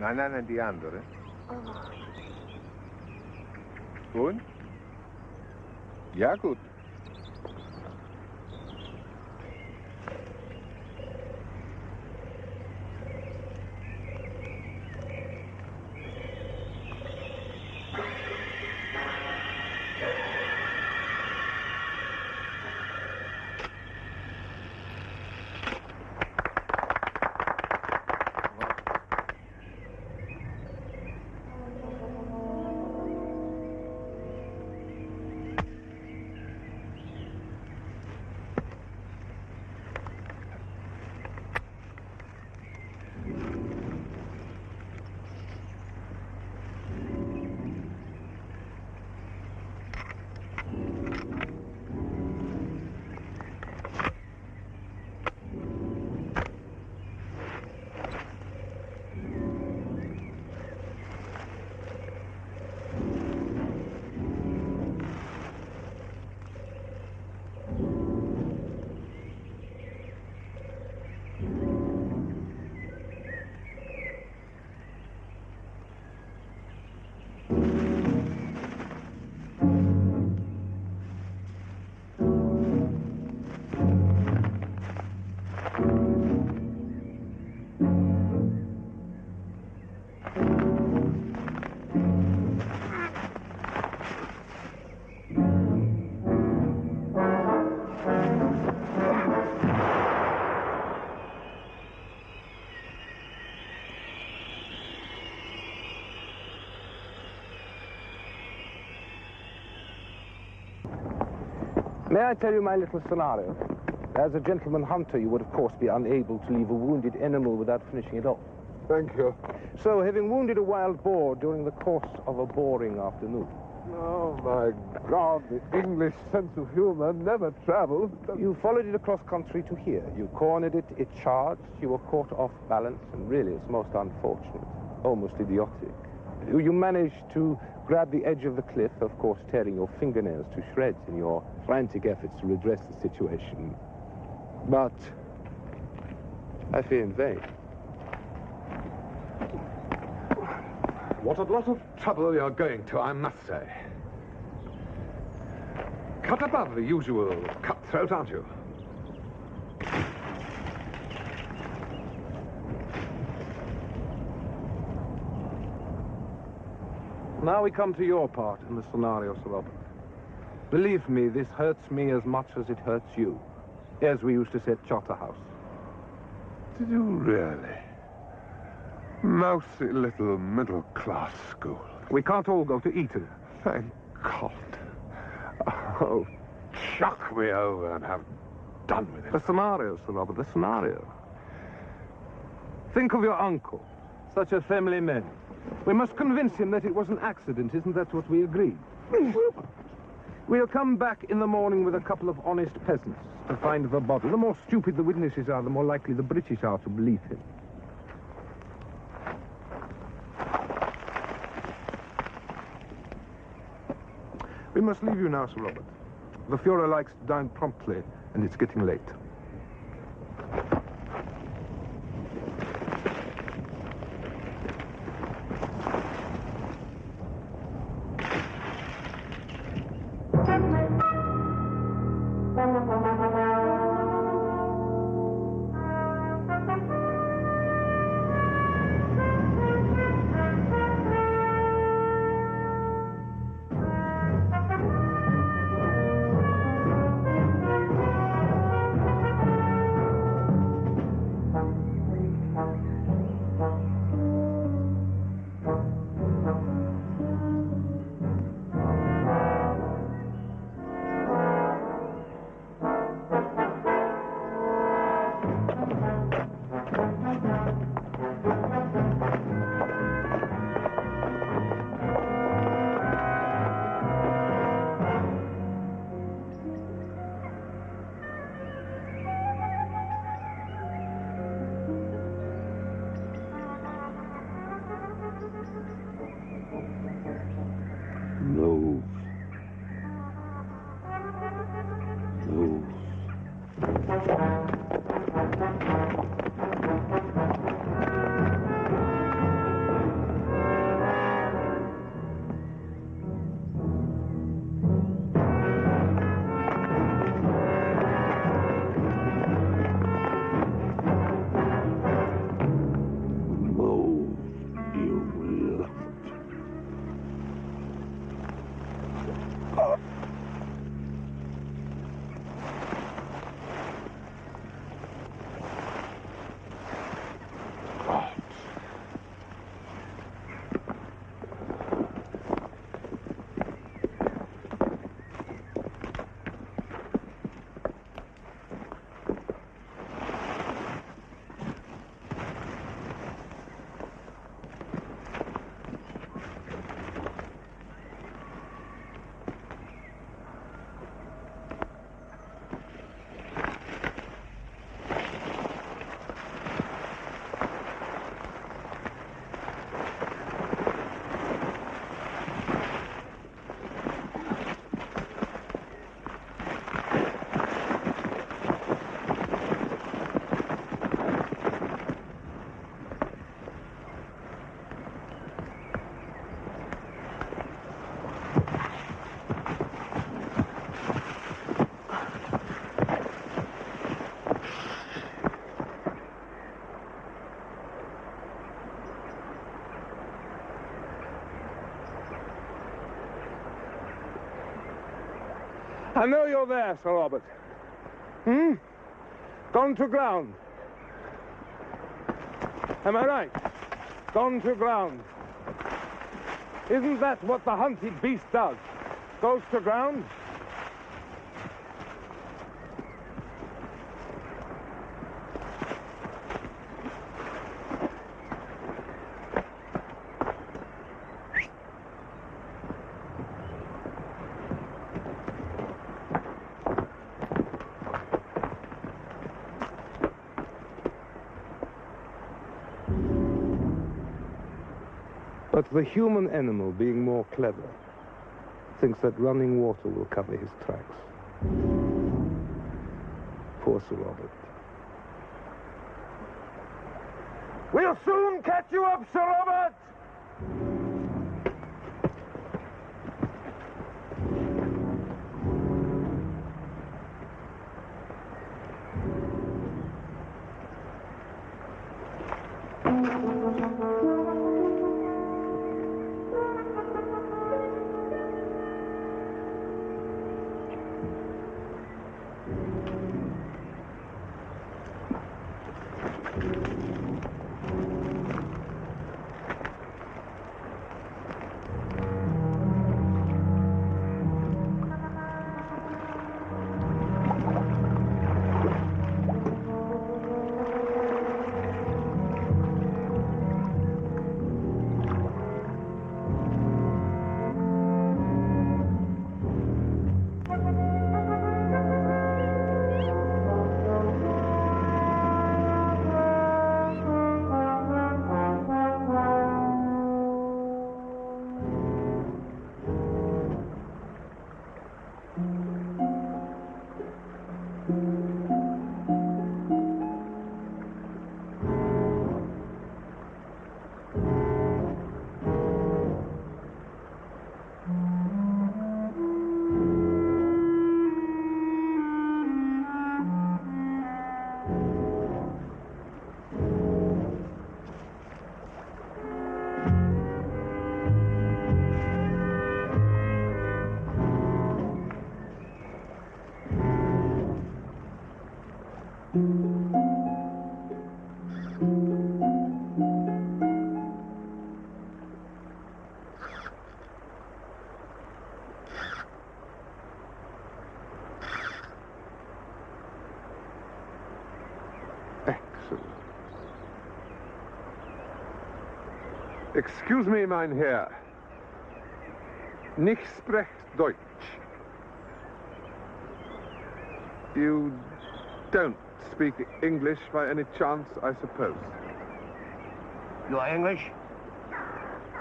Nein, die andere. Und? Ja, gut. May I tell you my little scenario? As a gentleman hunter, you would of course be unable to leave a wounded animal without finishing it off. Thank you. So, having wounded a wild boar during the course of a boring afternoon. Oh, my God, the English sense of humor never travels. You followed it across country to here. You cornered it, it charged, you were caught off balance, and really it's most unfortunate, almost idiotic. You managed to grab the edge of the cliff, of course tearing your fingernails to shreds in your frantic efforts to redress the situation. But I fear in vain. What a lot of trouble you're going to, I must say. Cut above the usual cutthroat, aren't you? Now we come to your part in the scenario, Sir Robert. Believe me, this hurts me as much as it hurts you, as we used to say at Charterhouse. Did you really? Mousy little middle-class school. We can't all go to Eton. Thank God. Oh, chuck me over and have done with it. The scenario, Sir Robert, the scenario. Think of your uncle, such a family man. We must convince him that it was an accident, isn't that what we agreed? We'll come back in the morning with a couple of honest peasants to find the body. The more stupid the witnesses are, the more likely the British are to believe him. We must leave you now, Sir Robert. The Fuhrer likes to dine promptly, and it's getting late. I know you're there, Sir Robert. Gone to ground. Am I right? Gone to ground. Isn't that what the hunted beast does? Goes to ground? But the human animal, being more clever, thinks that running water will cover his tracks. Poor Sir Robert. We'll soon catch you up, Sir Robert! Excuse me, mein Herr. Nicht sprecht Deutsch. You don't speak English by any chance, I suppose? You are English?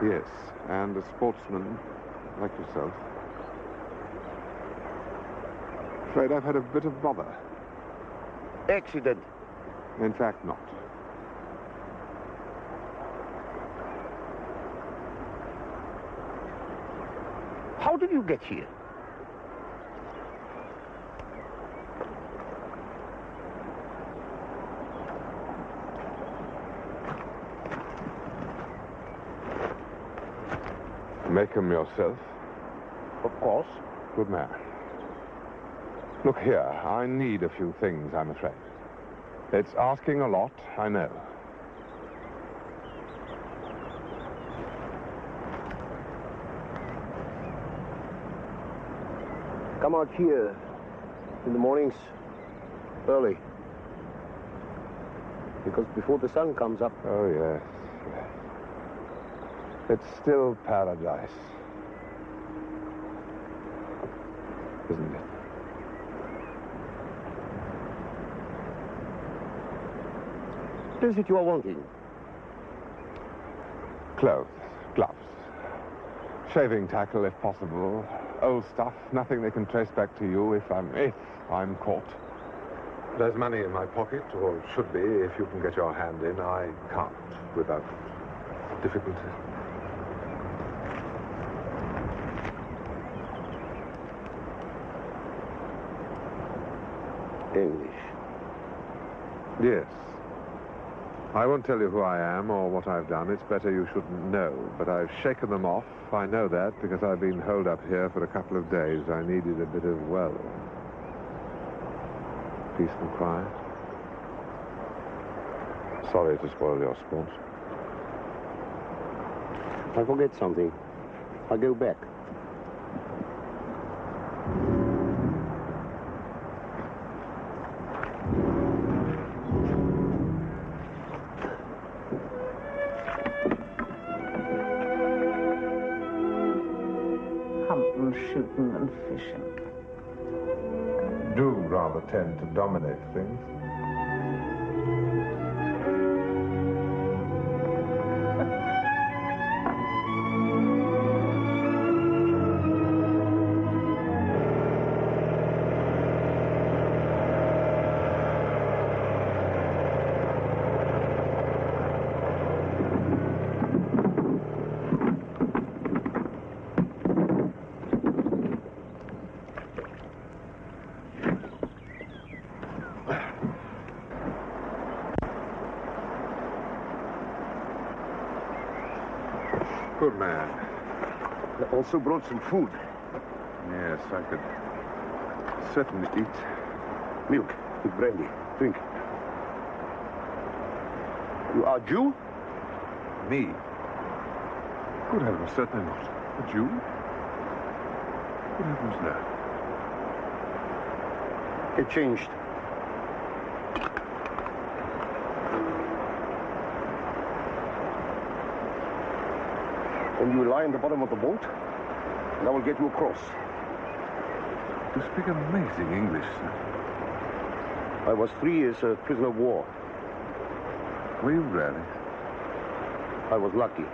Yes, and a sportsman like yourself. Afraid I've had a bit of bother. Accident. In fact, not. How did you get here? Make them yourself? Of course. Good man. Look here, I need a few things, I'm afraid. It's asking a lot, I know. Come out here in the mornings early. Because before the sun comes up... Oh, yes, yes. It's still paradise. Isn't it? What is it you are wanting? Clothes, gloves, shaving tackle if possible, old stuff, nothing they can trace back to you if I'm caught. There's money in my pocket, or should be, if you can get your hand in. I can't without difficulty. English. Yes. I won't tell you who I am or what I've done. It's better you shouldn't know. But I've shaken them off. I know that because I've been holed up here for a couple of days. I needed a bit of, well, peace and quiet. Sorry to spoil your sport. I forget something. I'll go back. Hunting, shooting, and fishing. Do rather tend to dominate things. Good man. I also brought some food. Yes, I could certainly eat. Milk with brandy. Drink. You are Jew? Me? Good heavens, certainly not. A Jew? Good heavens, no. It changed. And you lie in the bottom of the boat, and I will get you across. You speak amazing English, sir. I was 3 years a prisoner of war. Were you really? I was lucky.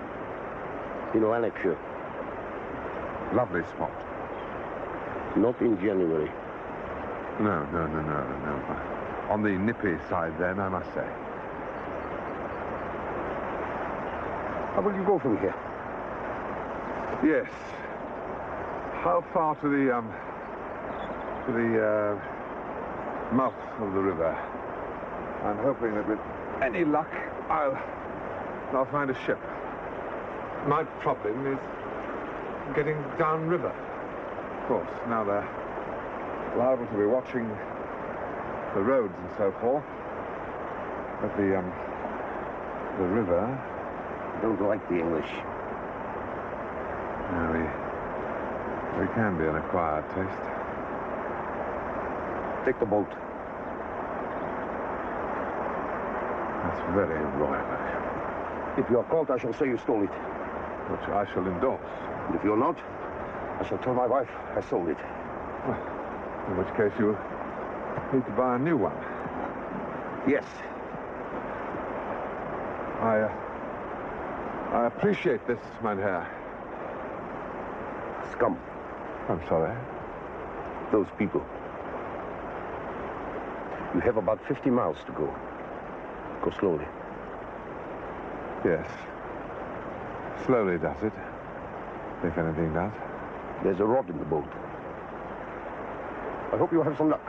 In Lanarkshire. Lovely spot. Not in January. No. On the nippy side, then, I must say. How will you go from here? Yes. How far to the mouth of the river? I'm hoping that with any luck, I'll find a ship. My problem is getting downriver. Of course, now they're liable to be watching the roads and so forth. But the river... I don't like the English. No, we can be an acquired taste. Take the boat. That's very royal. If you are caught, I shall say you stole it. Which I shall endorse. And if you're not, I shall tell my wife I sold it. Well, in which case you need to buy a new one. Yes. I appreciate this, mein Herr. Scum. I'm sorry. Those people. You have about 50 miles to go. Go slowly. Yes. Slowly does it. If anything does. There's a rod in the boat. I hope you have some luck.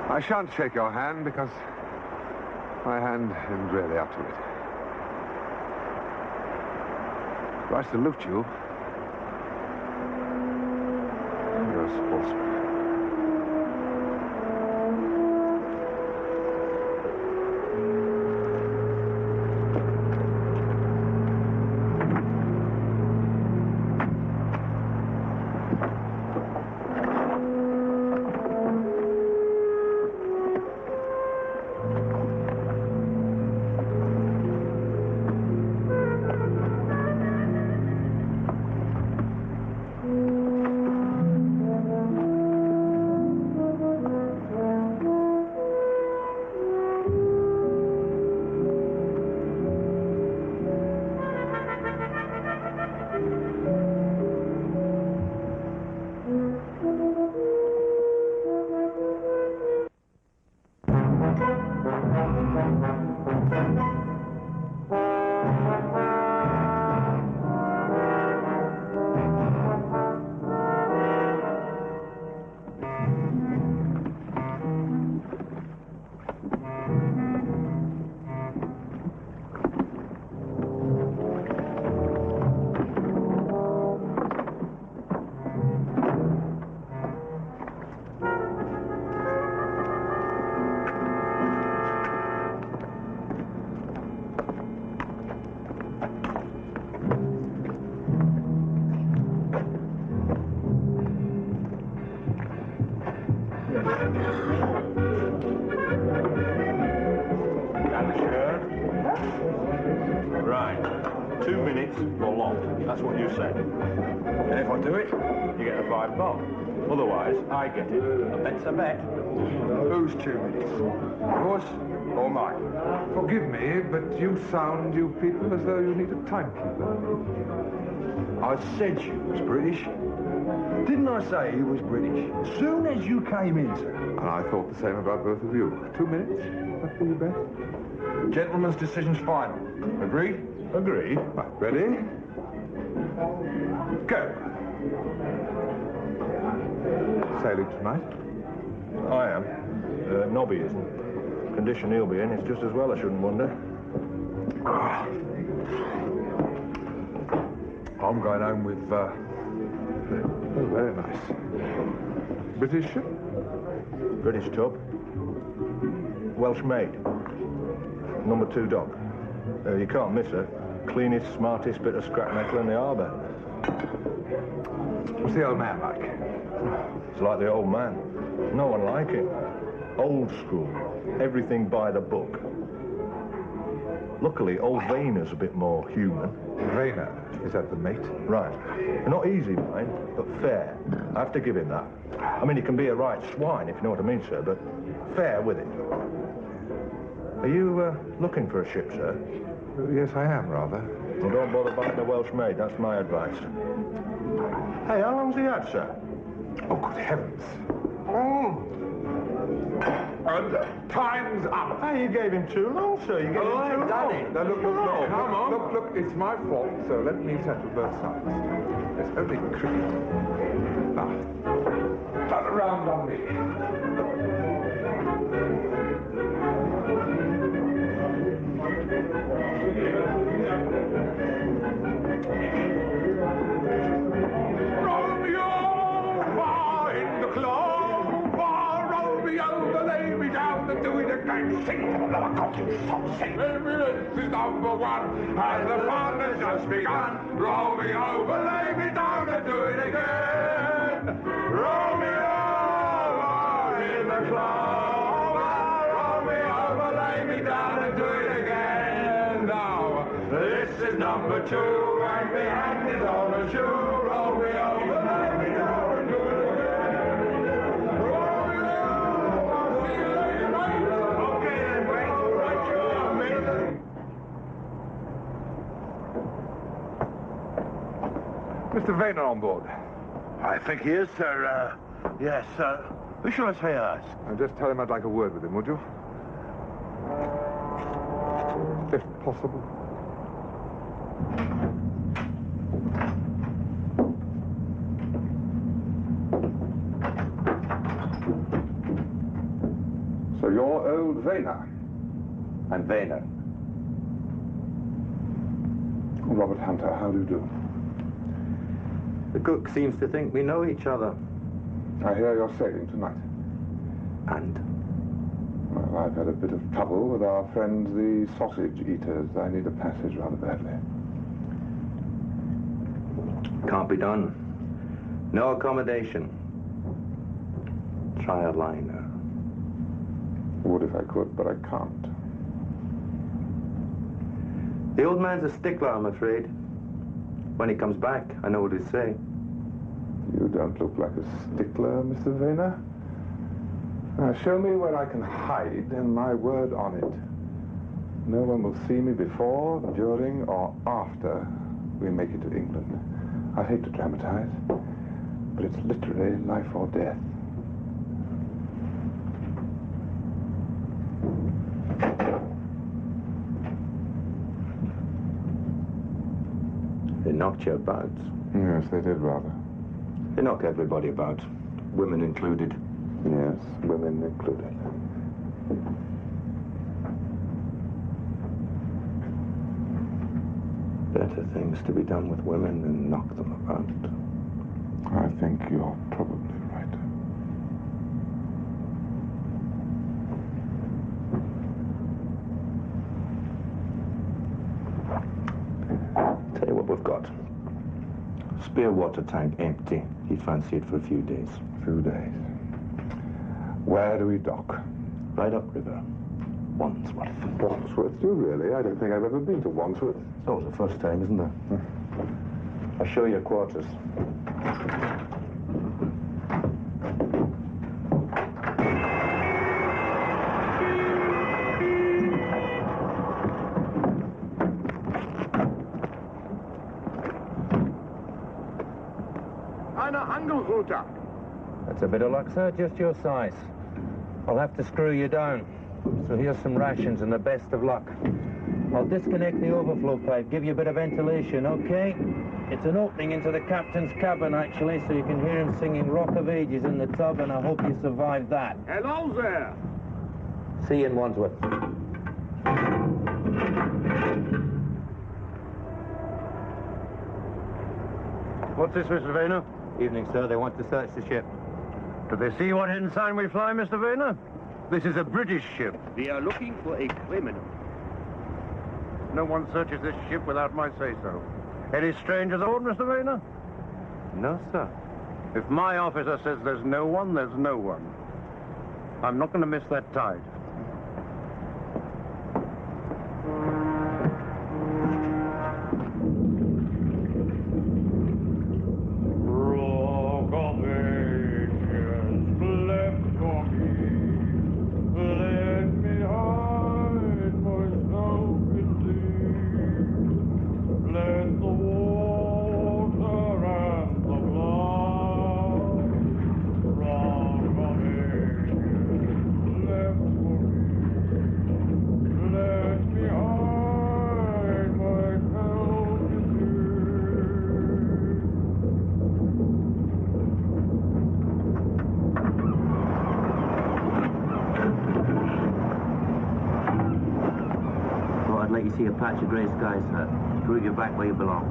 I shan't shake your hand because my hand isn't really up to it. Do I salute you? You're a sportsman. minutes or long. That's what you said. And if I do it, you get a $5 bob. Otherwise, I get it. A bet's a bet. Whose 2 minutes? Yours or mine? Forgive me, but you sound, you people, as though you need a timekeeper. I said you was British. Didn't I say you was British? As soon as you came in, sir. And I thought the same about both of you. 2 minutes? That be best? Gentleman's decision's final. Agreed? Agreed. Right, ready? Go. Sailing tonight? I am. Nobby isn't. Condition he'll be in, it's just as well, I shouldn't wonder. I'm going home with, Oh, very nice. British ship? British tub. Welsh maid. Number 2 dock. You can't miss her. Cleanest, smartest bit of scrap metal in the harbour. What's the old man like? It's like the old man. No one like him. Old school. Everything by the book. Luckily, old Vayner's a bit more human. Vayner, is that the mate? Right. Not easy, mind, but fair. I have to give him that. I mean, he can be a right swine, if you know what I mean, sir, but fair with it. Are you looking for a ship, sir? Yes, I am, rather. Well, don't bother buying the Welsh maid, that's my advice. Hey, how long's he had, sir? Oh, good heavens. And time's up. Hey, you gave him too long, sir. You gave him too long. Now, look, Come on. Look, it's my fault, so let me settle both sides. It's only cricket. Now, turn around on me. Sing to the lower cotton song, sing. This is number 1, and the fun has just begun. Roll me over, lay me down, and do it again. Roll me over in the clover. Roll me over, lay me down, and do it again. Now, this is number 2, and the hand is on a shoe. Roll me over, lay me down, and do it again. Mr. Vayner on board. I think he is, sir. Yes, who shall I say us? Just tell him I'd like a word with him, would you? If possible. So you're old Vayner? I'm Vayner. Robert Hunter, how do you do? The cook seems to think we know each other. I hear you're sailing tonight. And? Well, I've had a bit of trouble with our friends, the sausage eaters. I need a passage rather badly. Can't be done. No accommodation. Try a liner. Would if I could, but I can't. The old man's a stickler, I'm afraid. When he comes back, I know what he'll say. You don't look like a stickler, Mr. Vayner. Now, show me where I can hide, and my word on it. No one will see me before, during, or after we make it to England. I hate to dramatize, but it's literally life or death. They knocked you about. Yes, they did, rather. They knock everybody about, women included. Yes, women included. Better things to be done with women than knock them about. I think you're probably right. Tell you what we've got. Spare water tank empty. He'd fancy it for a few days. A few days. Where do we dock? Right upriver. Wandsworth. Wandsworth, do you really? I don't think I've ever been to Wandsworth. It's always the first time, isn't there? I'll show you quarters. That's a bit of luck, sir. Just your size. I'll have to screw you down. So here's some rations and the best of luck. I'll disconnect the overflow pipe, give you a bit of ventilation, okay? It's an opening into the captain's cabin, actually, so you can hear him singing Rock of Ages in the tub, and I hope you survive that. Hello there. See you in Wandsworth. What's this, Mr. Vayner? Evening, sir. They want to search the ship. Do they see what hidden sign we fly, Mr. Vayner? This is a British ship. We are looking for a criminal. No one searches this ship without my say-so. Any strangers aboard, Mr. Vayner? No, sir. If my officer says there's no one, there's no one. I'm not going to miss that tide. See a patch of grey sky, sir. Prove you back where you belong.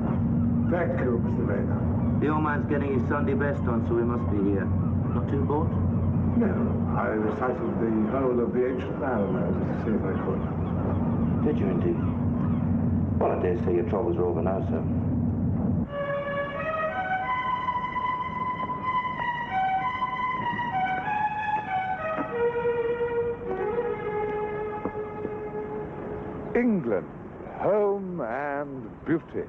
Thank you, Mr. Vayner. The old man's getting his Sunday best on, so he must be here. Not too bored? No, I recited the whole of the ancient Alamo just to see if I could. Did you indeed? Well, I dare say your troubles are over now, sir. England, home and beauty.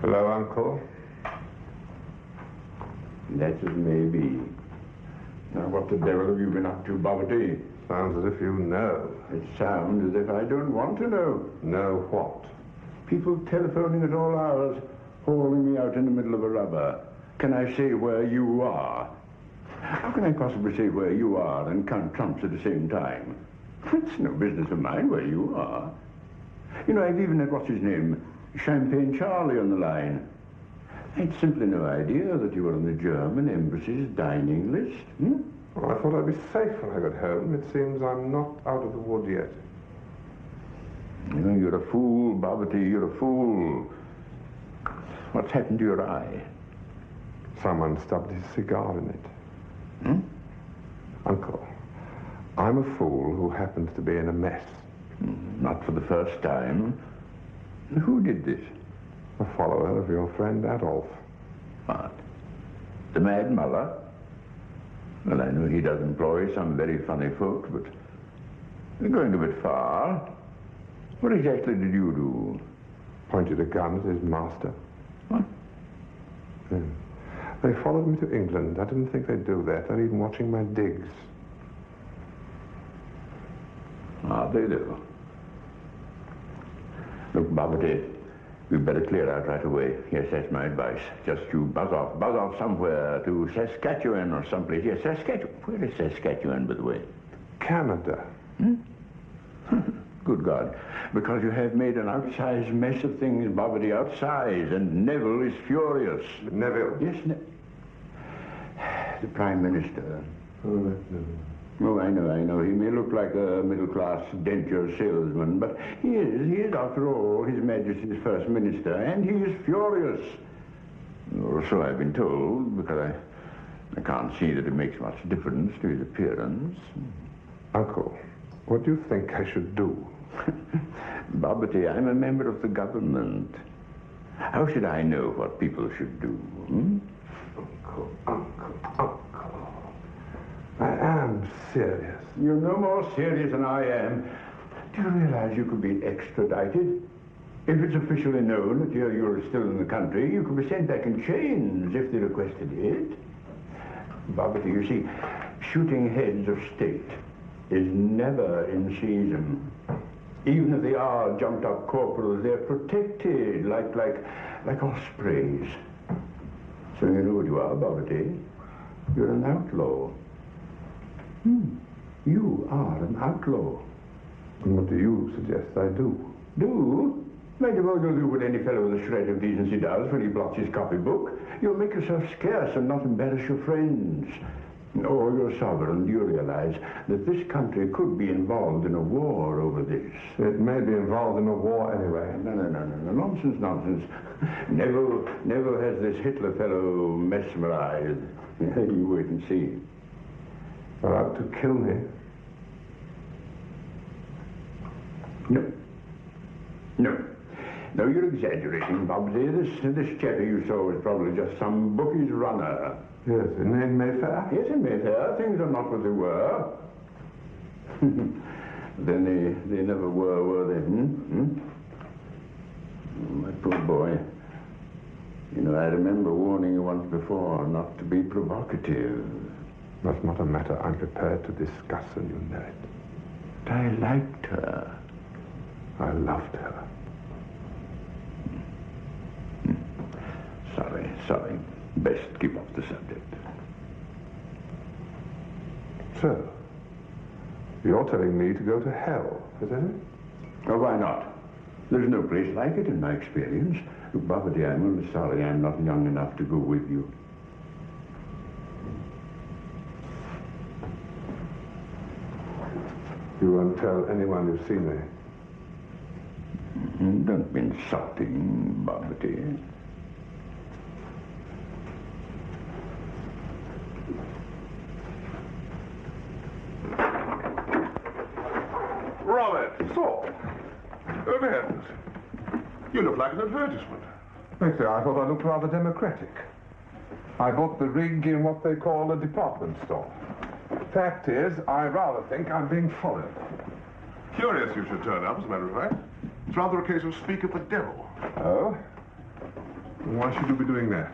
Hello, Uncle. That as may be. Now, what the devil have you been up to, Bobbity? Sounds as if you know. It sounds as if I don't want to know. Know what? People telephoning at all hours, hauling me out in the middle of a rubber. Can I say where you are? How can I possibly say where you are and count trumps at the same time? It's no business of mine where you are. You know, I've even had, what's his name, Champagne Charlie on the line. I had simply no idea that you were on the German embassy's dining list. Well, I thought I'd be safe when I got home. It seems I'm not out of the wood yet. You know, you're a fool, Bobbity, you're a fool. What's happened to your eye? Someone stubbed his cigar in it. Uncle, I'm a fool who happens to be in a mess. Not for the first time. Who did this? A follower of your friend Adolf. What? The Mad Mullah? Well, I know he does employ some very funny folk, but you're going a bit far. What exactly did you do? Pointed a gun at his master. What? They followed me to England. I didn't think they'd do that. They're even watching my digs. Ah, they do. Look, Bobbity, we'd better clear out right away. Yes, that's my advice. Just you buzz off somewhere to Saskatchewan or someplace. Yes, Saskatchewan. Where is Saskatchewan, by the way? Canada. Good God. Because you have made an outsized mess of things, Bobbity, outsized, and Neville is furious. Neville? Yes, the Prime Minister. Oh, I know. He may look like a middle-class denture salesman, but he is, after all, His Majesty's First Minister, and he is furious. Or so I've been told, because I can't see that it makes much difference to his appearance. Uncle, what do you think I should do? Bobbity, I'm a member of the government. How should I know what people should do? Uncle. I am serious. You're no more serious than I am. Do you realize you could be extradited? If it's officially known that you're still in the country, you could be sent back in chains if they requested it. Bobbity, you see, shooting heads of state is never in season. Even if they are jumped-up corporals, they're protected like ospreys. So you know what you are, Bobbity. You're an outlaw. You are an outlaw. And what do you suggest I do? Do? Might as well do what any fellow with a shred of decency does when he blots his copybook. You'll make yourself scarce and not embarrass your friends. Or your sovereign. Do you realize that this country could be involved in a war over this? It may be involved in a war anyway. No. Nonsense. Neville has this Hitler fellow mesmerized. You wait and see. They're out to kill me. No, you're exaggerating, Bobbsy. This chatter you saw was probably just some bookie's runner. Yes, in Mayfair? Yes, in Mayfair. Things are not what they were. Then they never were they? Oh, my poor boy. You know, I remember warning you once before not to be provocative. That's not a matter I'm prepared to discuss, and you know it. But I liked her. I loved her. Sorry. Best keep off the subject. So, you're telling me to go to hell, is that it? Oh, why not? There's no place like it in my experience. Look, Bobbity, I'm only sorry I'm not young enough to go with you. You won't tell anyone you've seen me? Don't be insulting, Bobbity. Robert! So, heavens. You look like an advertisement. Thank you. I thought I looked rather democratic. I bought the rig in what they call a department store. Fact is, I rather think I'm being followed. Curious you should turn up, as a matter of fact. It's rather a case of speak of the devil. Oh? Why should you be doing that?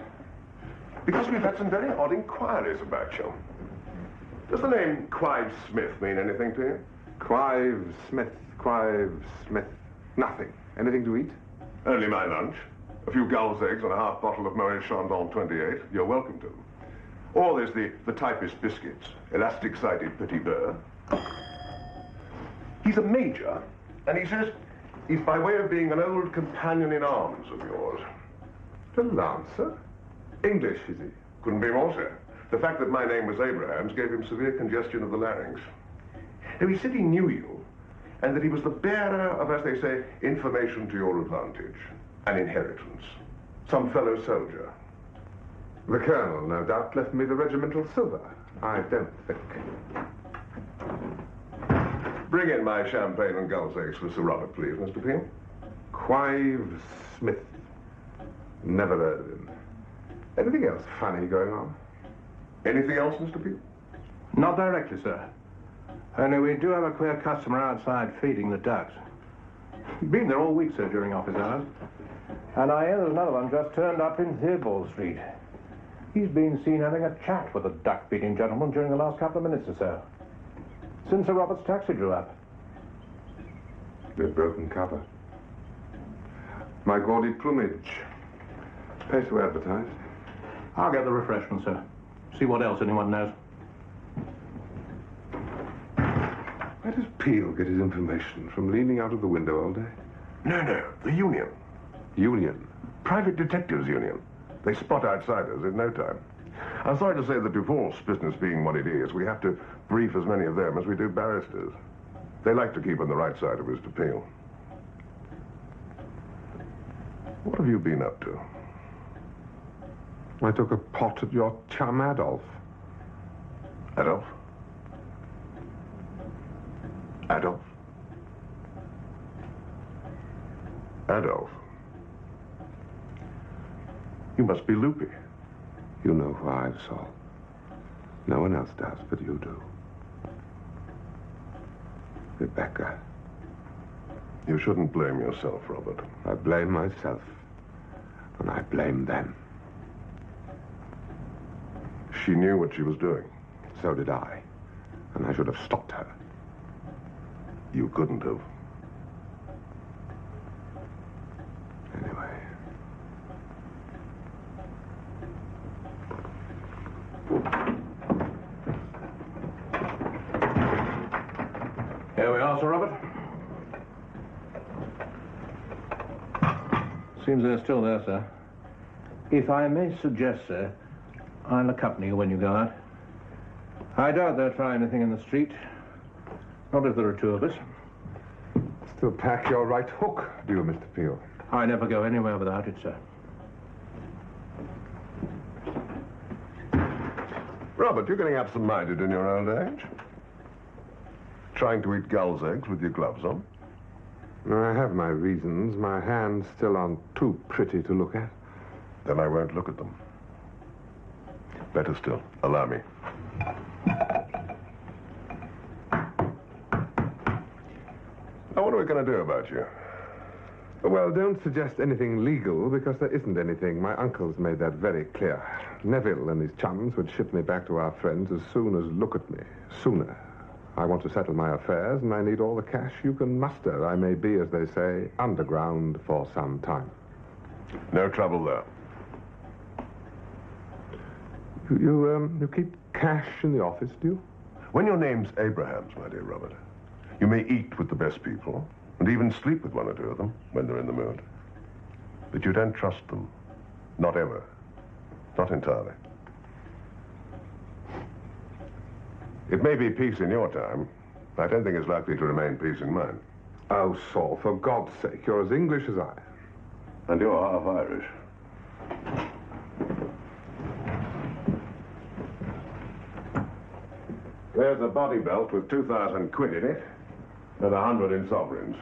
Because we've had some very odd inquiries about you. Does the name Quive-Smith mean anything to you? Quive-Smith. Nothing. Anything to eat? Only my lunch. A few gull's eggs and a half bottle of Moet Chandon 28. You're welcome to. Or there's the typist biscuits. Elastic-sided petit beurre. He's a major, and he says he's by way of being an old companion in arms of yours. A lancer? English, is he? Couldn't be more so. The fact that my name was Abrahams gave him severe congestion of the larynx. Now, he said he knew you, and that he was the bearer of, as they say, information to your advantage. An inheritance. Some fellow soldier. The colonel, no doubt, left me the regimental silver. I don't think. Bring in my champagne and gull's eggs for Sir Robert, please, Mr. Peel. Quive-Smith. Never heard of him. Anything else funny going on? Anything else, Mr. Peel? Not directly, sir. Only we do have a queer customer outside feeding the ducks. Been there all week, sir, during office hours. And I hear there's another one just turned up in Theobald Street. He's been seen having a chat with a duck-beating gentleman during the last couple of minutes or so. Since Sir Robert's taxi drew up. They've broken cover. My gaudy plumage. Pays to advertise. I'll get the refreshment, sir. See what else anyone knows. Where does Peel get his information? From leaning out of the window all day? No, the Union. Union? Private Detectives Union. They spot outsiders in no time. I'm sorry to say the divorce business being what it is, we have to brief as many of them as we do barristers. They like to keep on the right side of Mr. Peel. What have you been up to? I took a pot at your chum Adolf. Adolf? Adolf? Adolf? You must be loopy. You know who I saw. No one else does, but you do. Rebecca. You shouldn't blame yourself, Robert. I blame myself, and I blame them. She knew what she was doing. So did I, and I should have stopped her. You couldn't have. Anyway. Here we are, Sir Robert. Seems they're still there, sir. If I may suggest, sir, I'll accompany you when you go out. I doubt they'll try anything in the street. Not if there are two of us. Still pack your right hook, do you, Mr. Peel? I never go anywhere without it, sir. Robert, you're getting absent-minded in your old age. Trying to eat gull's eggs with your gloves on. I have my reasons. My hands still aren't too pretty to look at. Then I won't look at them. Better still, allow me. Now, what are we going to do about you? Well, don't suggest anything legal, because there isn't anything. My uncle's made that very clear. Neville and his chums would ship me back to our friends as soon as look at me. Sooner. I want to settle my affairs, and I need all the cash you can muster. I may be, as they say, underground for some time. No trouble there. You keep cash in the office, do you? When your name's Abrahams, my dear Robert, you may eat with the best people, and even sleep with one or two of them when they're in the mood. But you don't trust them. Not ever. Not entirely. It may be peace in your time. I don't think it's likely to remain peace in mine. Oh, Saul, for God's sake, you're as English as I. And you're half Irish. There's a body belt with 2,000 quid in it, and 100 in sovereigns.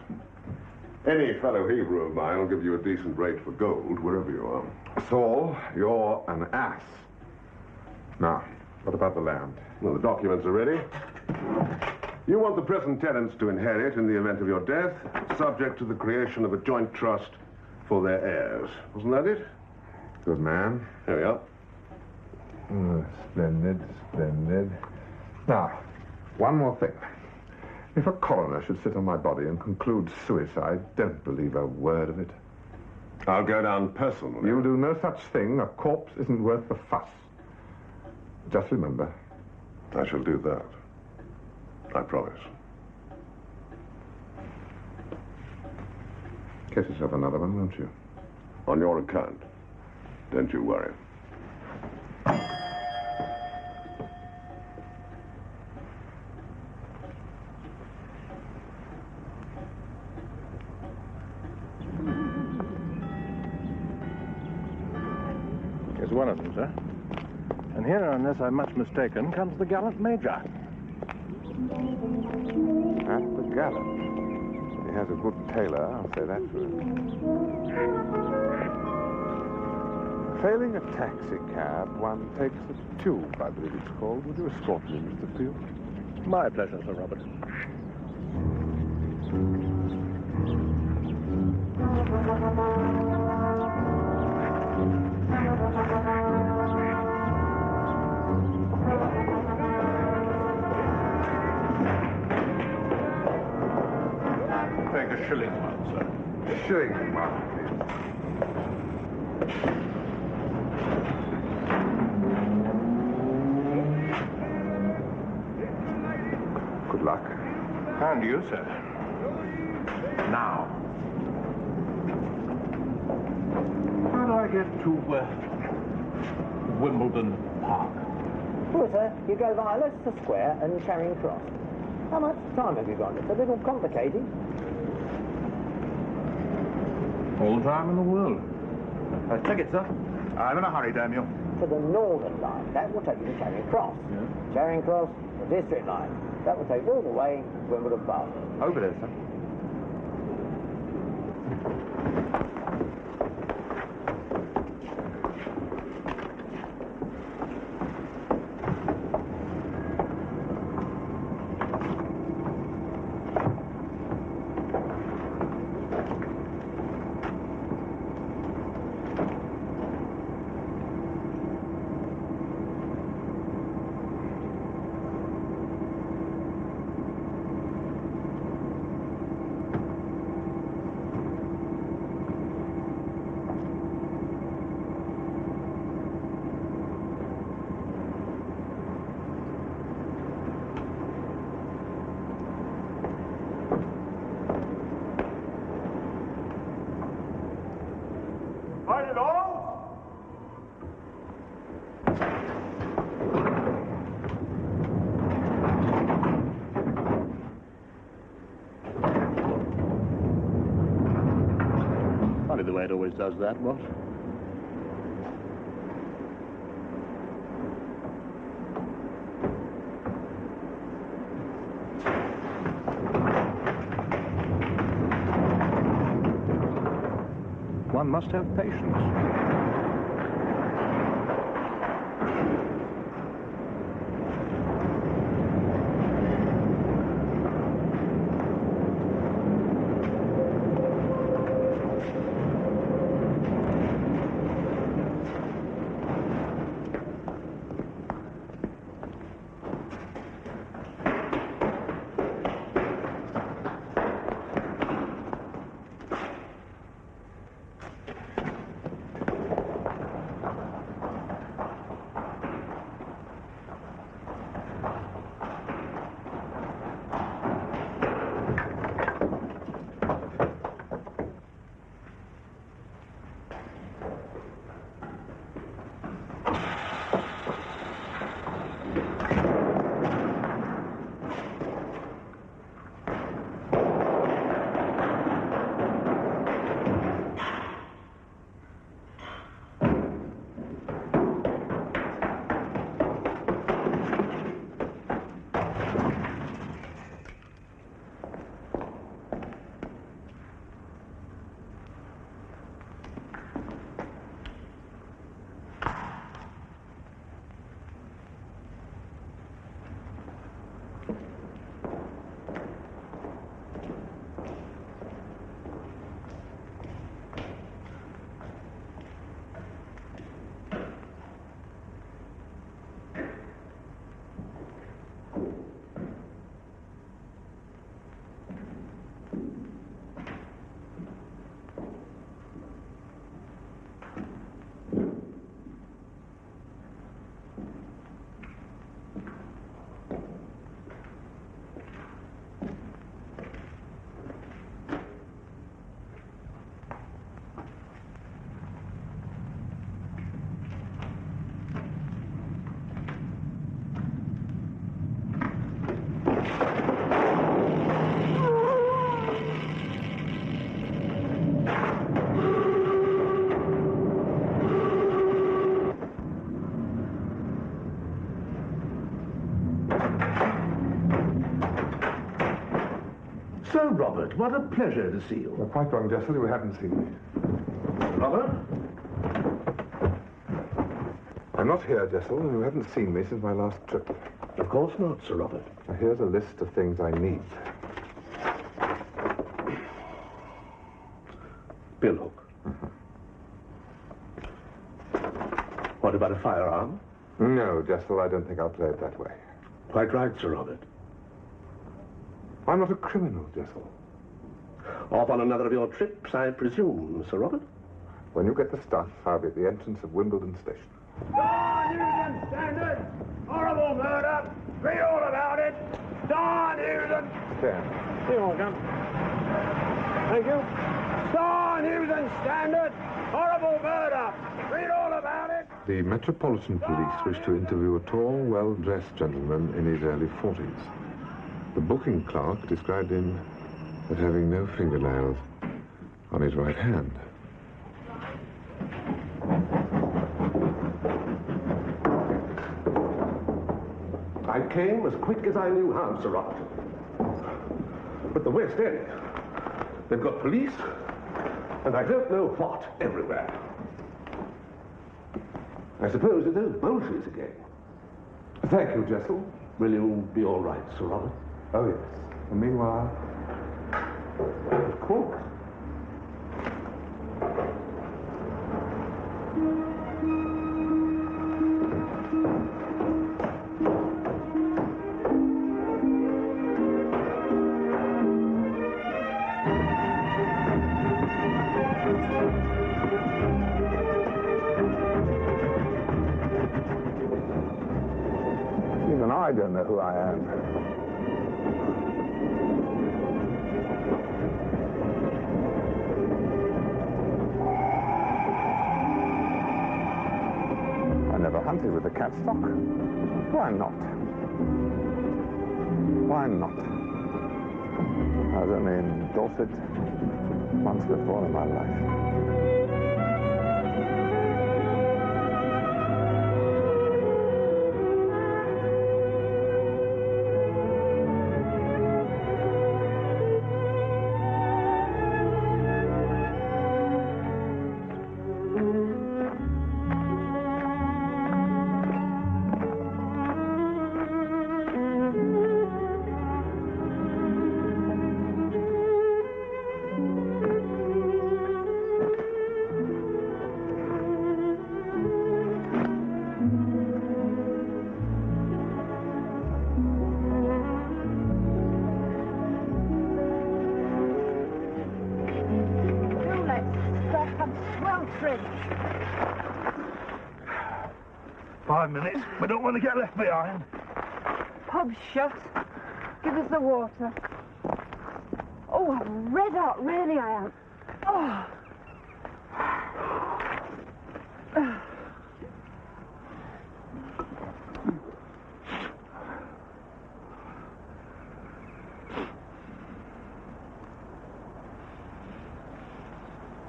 Any fellow Hebrew of mine will give you a decent rate for gold, wherever you are. Saul, you're an ass. Now, what about the land? Well, the documents are ready. You want the present tenants to inherit in the event of your death, subject to the creation of a joint trust for their heirs. Wasn't that it? Good man. Here we are. Splendid, splendid. Now, one more thing. If a coroner should sit on my body and conclude suicide, don't believe a word of it. I'll go down personally. You'll do no such thing. A corpse isn't worth the fuss. Just remember. I shall do that. I promise. Get yourself another one, won't you? On your account. Don't you worry. Here's one of them, sir. And here, unless I'm much mistaken, comes the gallant Major. At the gallant. He has a good tailor, I'll say that for him. Failing a taxi cab, one takes the tube, I believe it's called. Would you escort me, Mr. Peel? My pleasure, Sir Robert. shilling one, sir. Shilling one, please. Good luck. And you, sir. Now. How do I get to Wimbledon Park? Well, sir, you go via Leicester Square and Charing Cross. How much time have you got? It's a little complicated. All the time in the world. Ticket, sir. I'm in a hurry, damn you. To the Northern Line. That will take you to Charing Cross. Yeah. Charing Cross, the District Line. That will take you all the way to Wimbledon Park. Over there, sir. Funny the way it always does that, what? One must have patience. So, Robert, what a pleasure to see you. You're quite wrong, Jessel. You haven't seen me. Robert? I'm not here, Jessel, and you haven't seen me since my last trip. Of course not, Sir Robert. Now, here's a list of things I need. Billhook. What about a firearm? No, Jessel, I don't think I'll play it that way. Quite right, Sir Robert. I'm not a criminal, Jessel. Off on another of your trips, I presume, Sir Robert? When you get the stuff, I'll be at the entrance of Wimbledon Station. Don Newton Standard! Horrible murder! Read all about it! Don Newton! Stand. You're welcome. Thank you. Don Newton Standard! Horrible murder! Read all about it! The Metropolitan Police wish to interview a tall, well-dressed gentleman in his early 40s. The booking clerk described him as having no fingernails on his right hand. I came as quick as I knew how, Sir Robert. But the West End, they've got police, and I don't know what everywhere. I suppose it's those Bolsheviks again. Thank you, Jessel. Will you be all right, Sir Robert? Oh, yes. And meanwhile... Of course. Even I don't know who I am. I never hunted with a cat stock. Why not? Why not? I was only in Dorset once before in my life. Geoffrey. 5 minutes. We don't want to get left behind. Pub's shut. Give us the water. Oh, I'm red hot, really I am. Oh.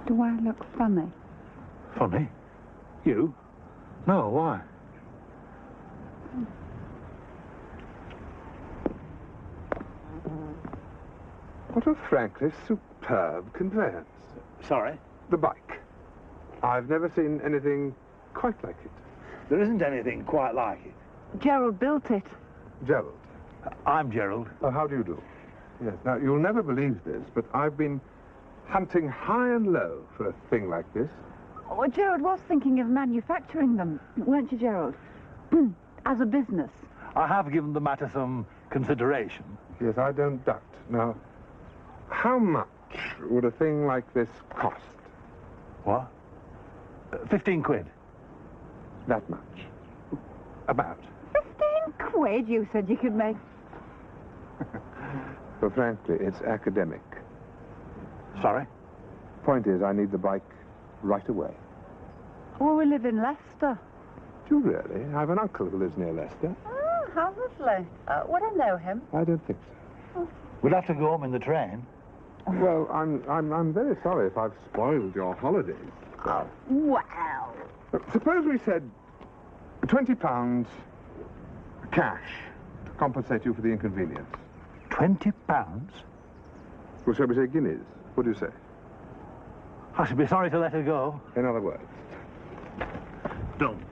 Do I look funny? Funny? You? No, why? What a frankly superb conveyance. Sorry? The bike. I've never seen anything quite like it. There isn't anything quite like it. Gerald built it. Gerald. I'm Gerald. Oh, how do you do? Yes. Now, you'll never believe this, but I've been hunting high and low for a thing like this. Oh, Gerald was thinking of manufacturing them, weren't you, Gerald? As a business. I have given the matter some consideration. Yes, I don't doubt. Now, how much would a thing like this cost? What? 15 quid. That much. About. 15 quid you said you could make. Well, frankly, it's academic. Sorry? Point is, I need the bike right away. Well, we live in Leicester. Do you really? I have an uncle who lives near Leicester. Oh, how lovely. Would I know him? I don't think so. We'll have to go home in the train. Well, I'm very sorry if I've spoiled your holidays. Oh, well. Suppose we said £20 cash to compensate you for the inconvenience. £20? Well, shall we say guineas? What do you say? I should be sorry to let her go. In other words. Done.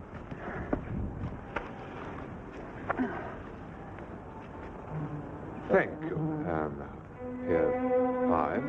Thank you. Here's 5.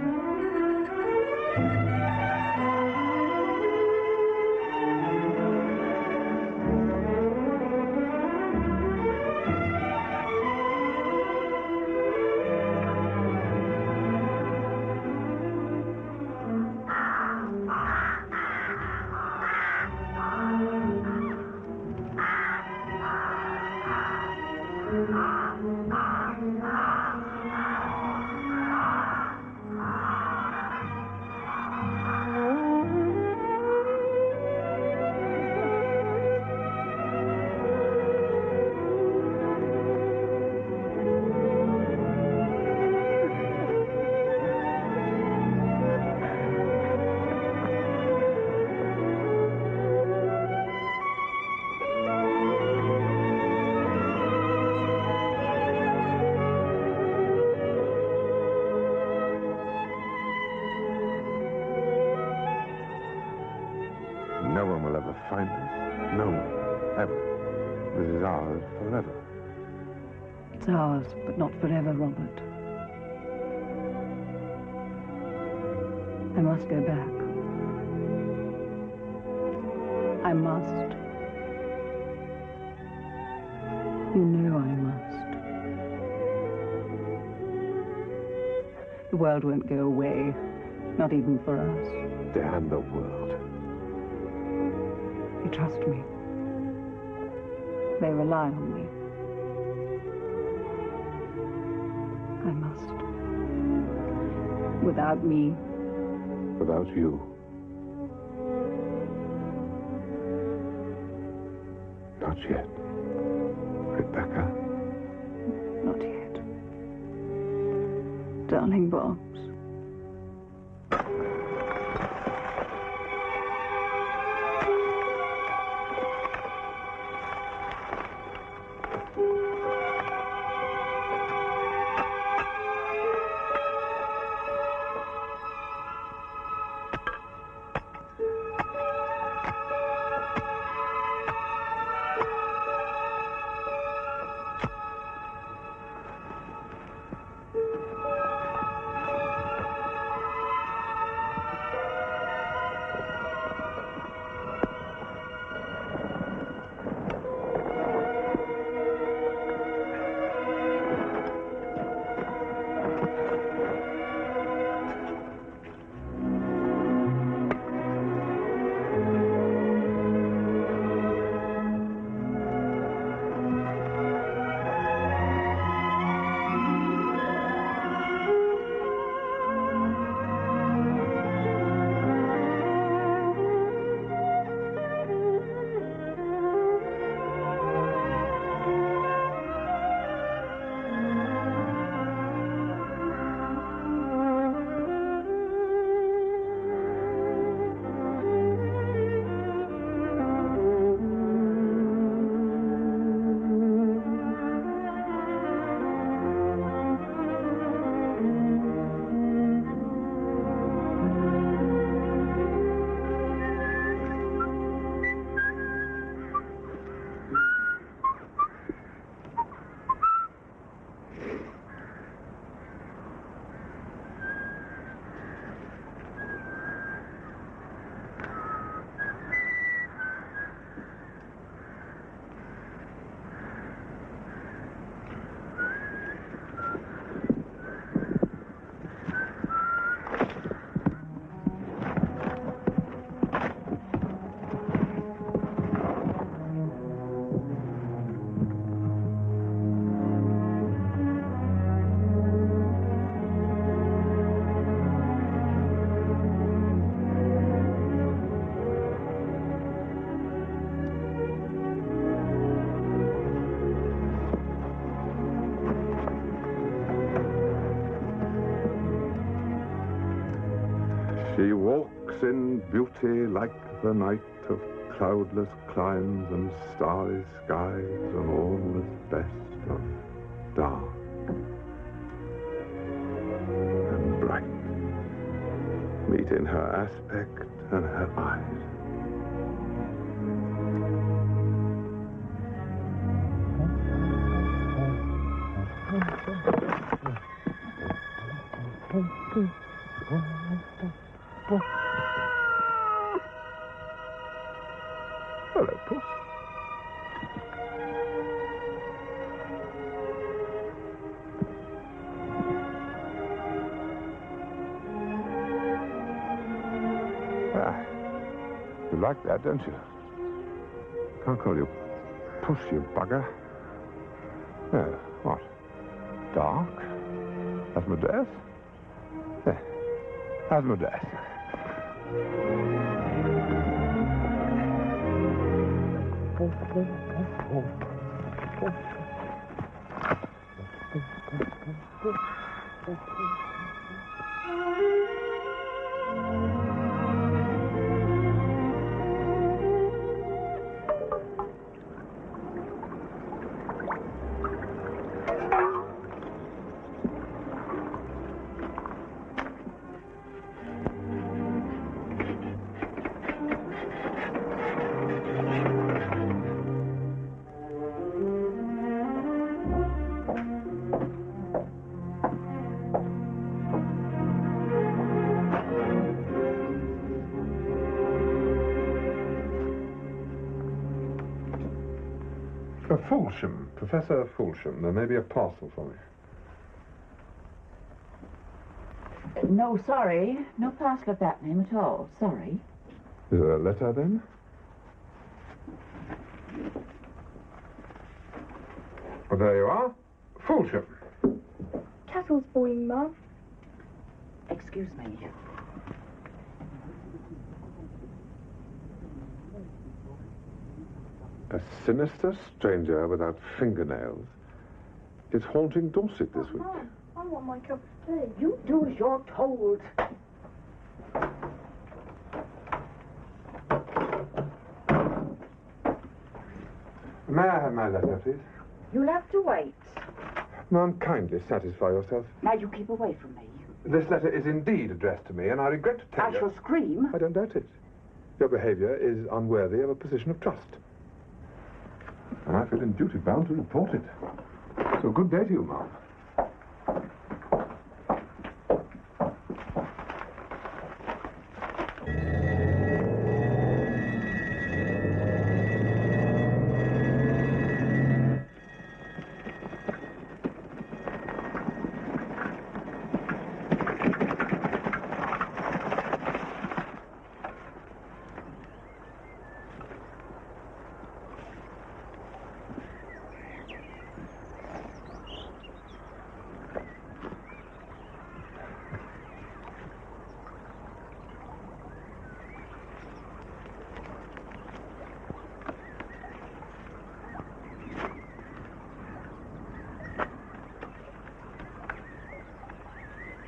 find us? No, ever. This is ours forever. It's ours, but not forever, Robert. I must go back. I must. You know I must. The world won't go away, not even for us. Damn the world. You trust me. They rely on me. I must. Without me. Without you. Not yet. Rebecca. Not yet. Darling Bobs. She walks in beauty like the night of cloudless climes and starry skies, and all is best of dark and bright. Meet in her aspect and her eyes. Hello, Puss. Ah, you like that, don't you? Can't call you Puss, you bugger. Yeah, what? Dark? Asmodeus? Yeah, Asmodeus. Fulsham, Professor Fulsham. There may be a parcel for me. No, sorry. No parcel of that name at all. Sorry. Is there a letter, then? Well, there you are. Fulsham. Kettle's boiling, Mum. Excuse me. A sinister stranger without fingernails is haunting Dorset this week. Mum, I want my cup of tea. You do as you're told. May I have my letter, please? You'll have to wait. Ma'am, kindly satisfy yourself. Now you keep away from me. This letter is indeed addressed to me, and I regret to tell you... I shall scream. I don't doubt it. Your behaviour is unworthy of a position of trust. And I feel in duty bound to report it. So good day to you, ma'am.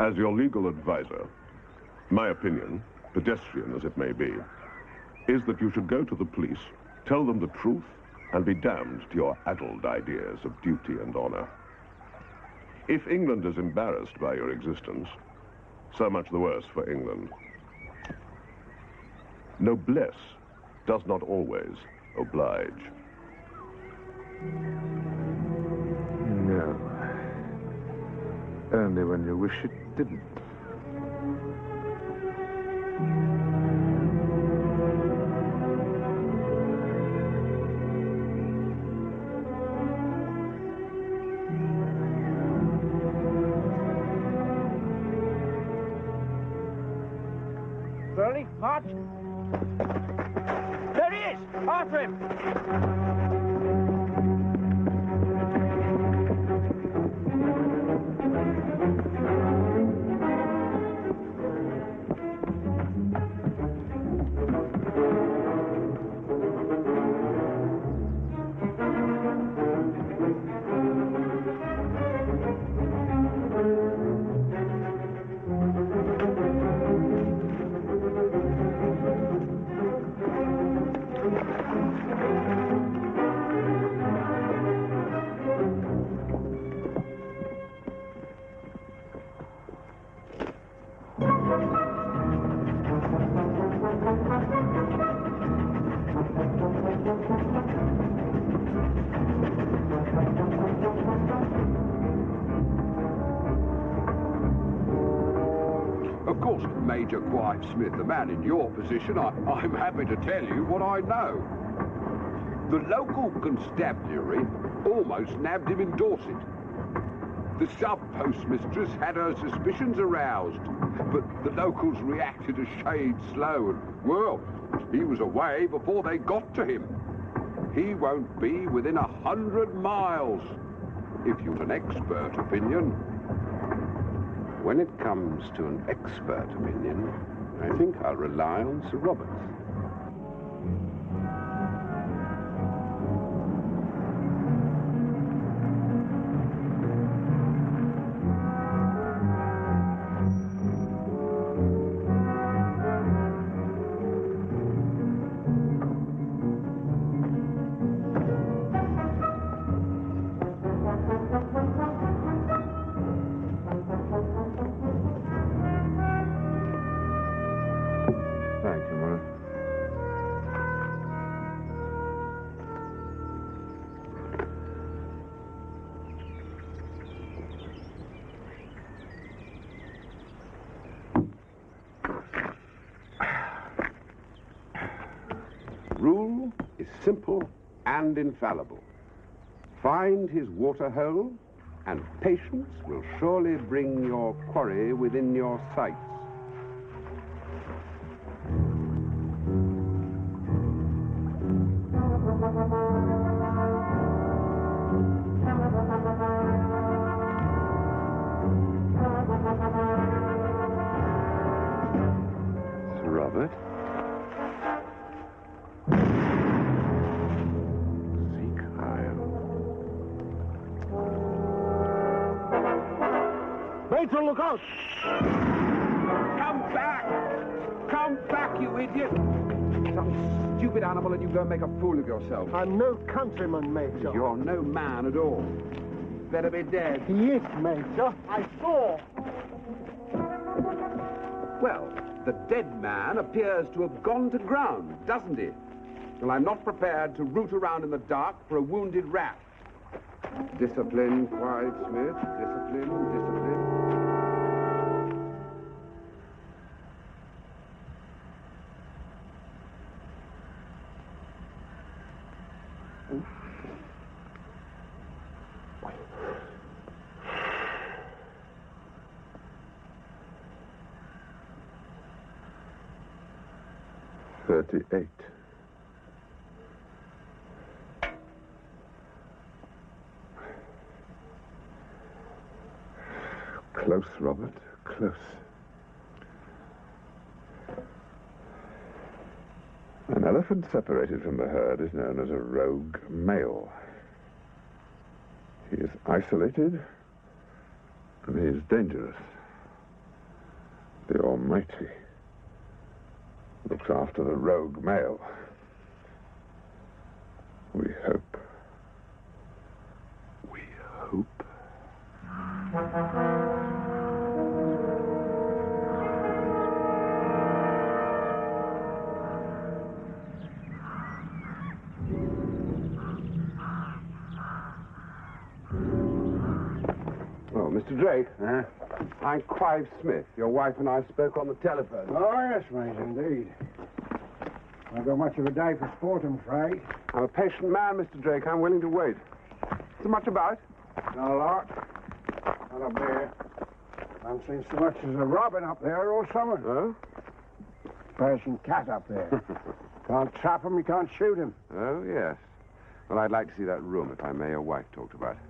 As your legal advisor, my opinion, pedestrian as it may be, is that you should go to the police, tell them the truth, and be damned to your addled ideas of duty and honor. If England is embarrassed by your existence, so much the worse for England. Noblesse does not always oblige. No. Only when you wish it didn't. Early, march. There he is! After him! Of course, Major Quive-Smith, the man in your position, I'm happy to tell you what I know. The local constabulary almost nabbed him in Dorset. The sub-postmistress had her suspicions aroused, but the locals reacted a shade slow, and, well, he was away before they got to him. He won't be within 100 miles, if you want an expert opinion. When it comes to an expert opinion, I think I'll rely on Sir Roberts. Rule is simple and infallible. Find his water hole, and patience will surely bring your quarry within your sights. Robert. Matron, look out! Come back! Come back, you idiot! Some stupid animal and you go and make a fool of yourself. I'm no countryman, Major. You're no man at all. Better be dead. He is, Major. I saw. Well, the dead man appears to have gone to ground, doesn't he? Well, I'm not prepared to root around in the dark for a wounded rat. Discipline, Quive-Smith. Discipline, discipline. Close, Robert, close. An elephant separated from the herd is known as a rogue male. He is isolated, and he is dangerous. The Almighty looks after the rogue male. We hope. We hope. Oh, Mr. Drake. I'm Quive-Smith. Your wife and I spoke on the telephone. Oh, yes, mate, indeed. I've got much of a day for sport, I'm afraid. I'm a patient man, Mr. Drake. I'm willing to wait. So much about? Not a lot. Not up there. I haven't seen so much as a robin up there all summer. Oh? Persian cat up there. Can't trap him, you can't shoot him. Oh, yes. Well, I'd like to see that room, if I may. Your wife talked about it.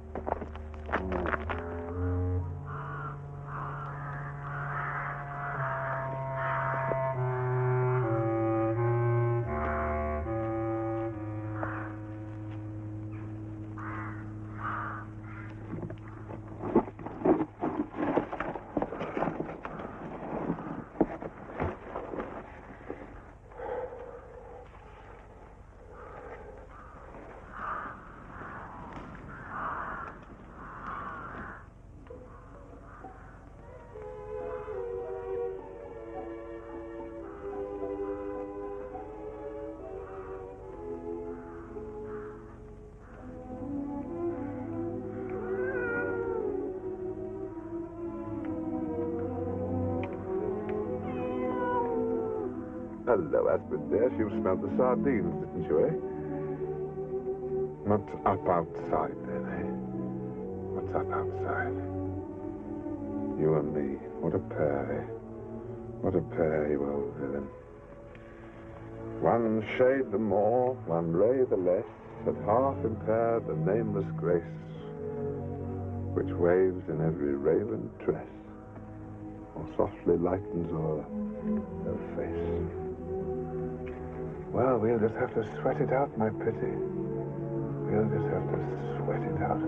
Hello, Aspen dear. You smelled the sardines, didn't you, eh? What's up outside, then, eh? What's up outside? You and me. What a pair, eh? What a pair, you old villain. One shade the more, one ray the less, at half impaired the nameless grace which waves in every raven tress, or softly lightens o'er her face. Well, we'll just have to sweat it out, my pretty. We'll just have to sweat it out.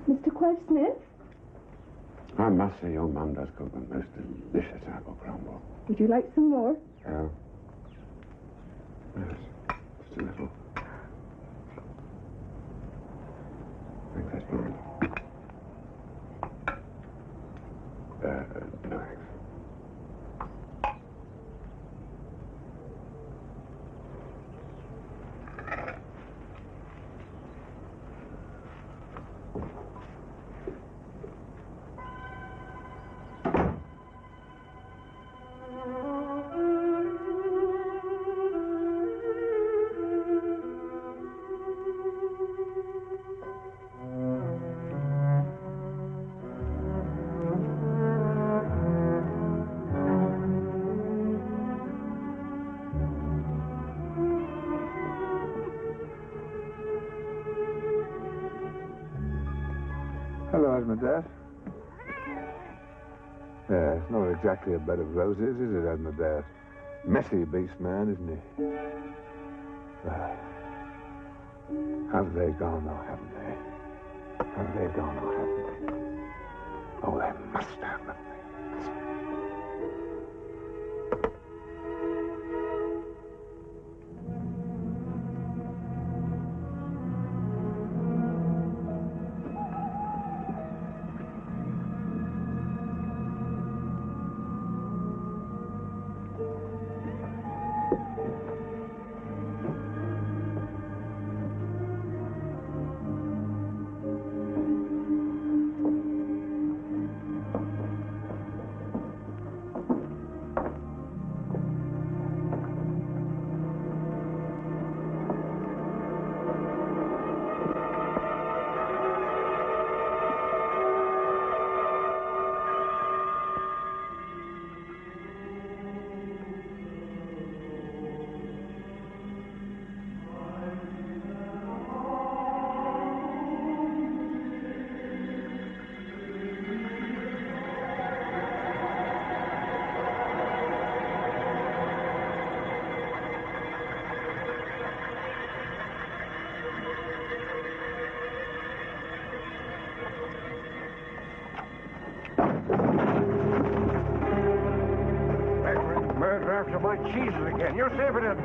Mr. Quive-Smith? I must say your mum does cook the most delicious apple crumble. Would you like some more? Yeah. Yes, just a little. Thanks, that's fine. No, thanks. Hello, Asmodeus. Yeah, it's not exactly a bed of roses, is it, Asmodeus? Messy beast man, isn't he? Have they gone or haven't they? Have they gone or haven't they? Oh, they must have, haven't they? Murder after my cheeses again. You're saving it.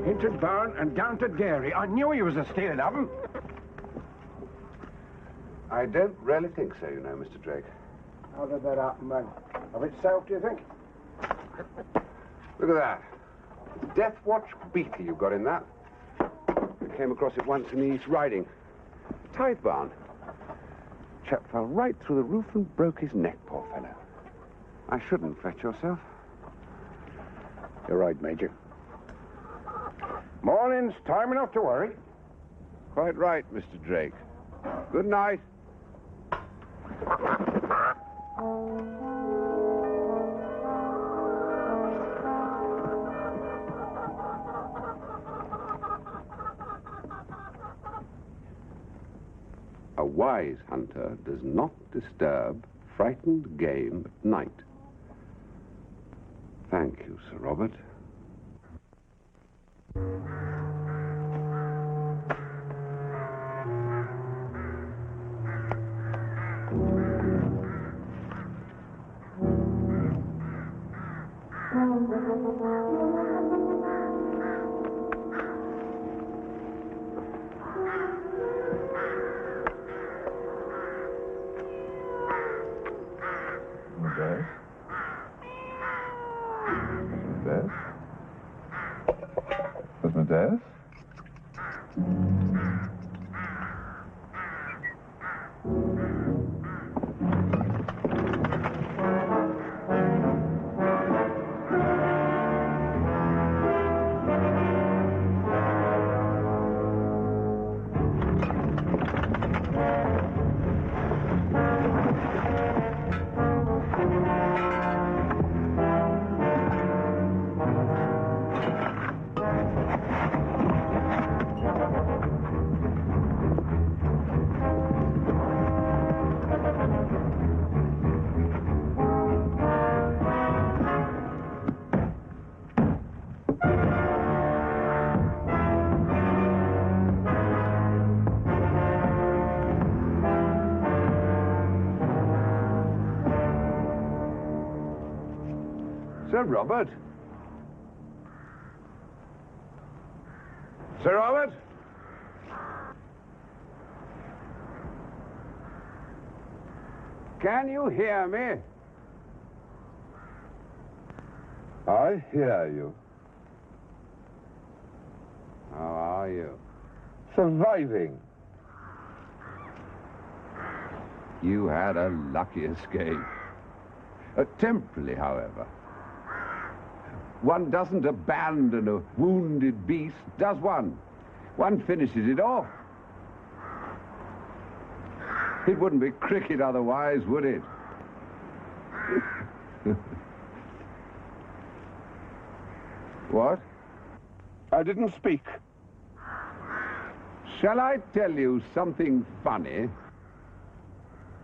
Into the barn and down to dairy. I knew he was a stealing of them. I don't really think so, you know, Mr. Drake. How did that happen, man? Of itself, do you think? Look at that. It's Death Watch beater you've got in that. I came across it once in the East Riding. Tithe barn. Chap fell right through the roof and broke his neck, poor fellow. I shouldn't fret yourself. You're right, Major. Morning's time enough to worry. Quite right, Mr. Drake. Good night. A wise hunter does not disturb frightened game at night. Thank you, Sir Robert. Asmodeus? Sir Robert? Sir Robert? Can you hear me? I hear you. How are you? Surviving. You had a lucky escape. Temporarily, however. One doesn't abandon a wounded beast, does one? One finishes it off. It wouldn't be cricket otherwise, would it? What? I didn't speak. Shall I tell you something funny?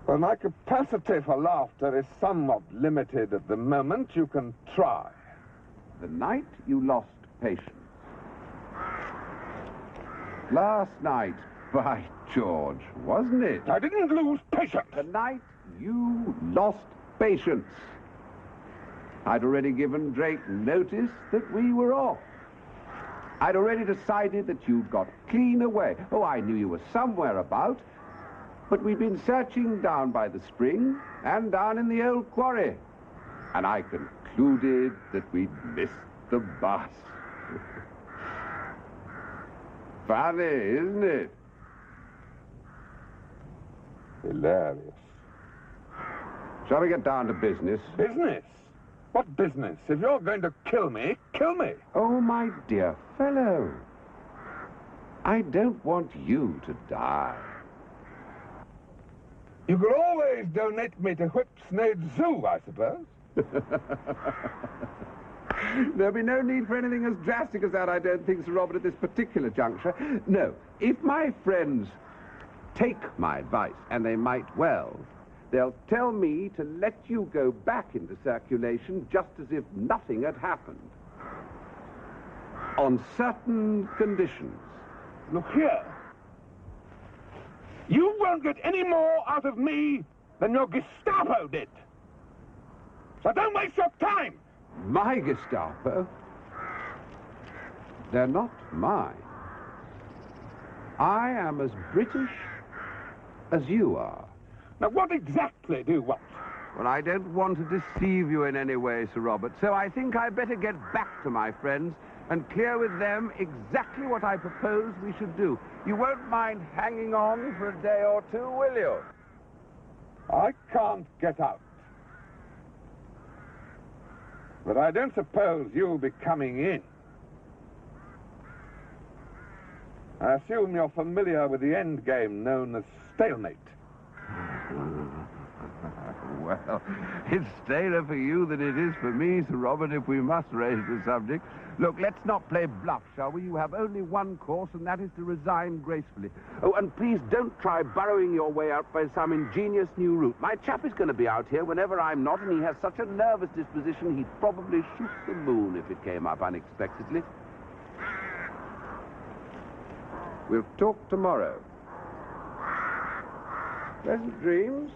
Well, my capacity for laughter is somewhat limited at the moment. You can try. The night you lost patience. Last night, by George, wasn't it? I didn't lose patience. The night you lost patience. I'd already given Drake notice that we were off. I'd already decided that you'd got clean away. Oh, I knew you were somewhere about. But we'd been searching down by the spring and down in the old quarry. And I concluded that we'd missed the bus. Funny, isn't it? Hilarious. Shall we get down to business? Business? What business? If you're going to kill me, kill me. Oh, my dear fellow. I don't want you to die. You could always donate me to Whipsnade Zoo, I suppose. There'll be no need for anything as drastic as that, I don't think, Sir Robert, at this particular juncture. No, if my friends take my advice, and they might well, they'll tell me to let you go back into circulation just as if nothing had happened. On certain conditions. Look here. You won't get any more out of me than your Gestapo did. So don't waste your time. My Gestapo? They're not mine. I am as British as you are. Now, what exactly do you want? Well, I don't want to deceive you in any way, Sir Robert, so I think I'd better get back to my friends and clear with them exactly what I propose we should do. You won't mind hanging on for a day or two, will you? I can't get out. But I don't suppose you'll be coming in. I assume you're familiar with the end game known as Stalemate. Well, it's staler for you than it is for me, Sir Robert, if we must raise the subject. Look, let's not play bluff, shall we? You have only one course, and that is to resign gracefully. Oh, and please don't try burrowing your way out by some ingenious new route. My chap is going to be out here whenever I'm not, and he has such a nervous disposition, he'd probably shoot the moon if it came up unexpectedly. We'll talk tomorrow. Pleasant dreams.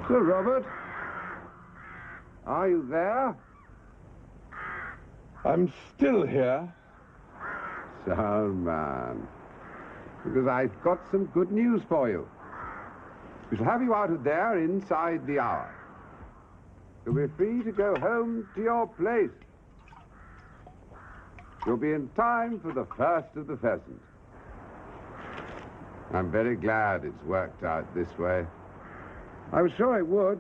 Sir Robert? Are you there? I'm still here. Sound man. Because I've got some good news for you. We shall have you out of there inside the hour. You'll be free to go home to your place. You'll be in time for the first of the pheasant. I'm very glad it's worked out this way. I was sure it would.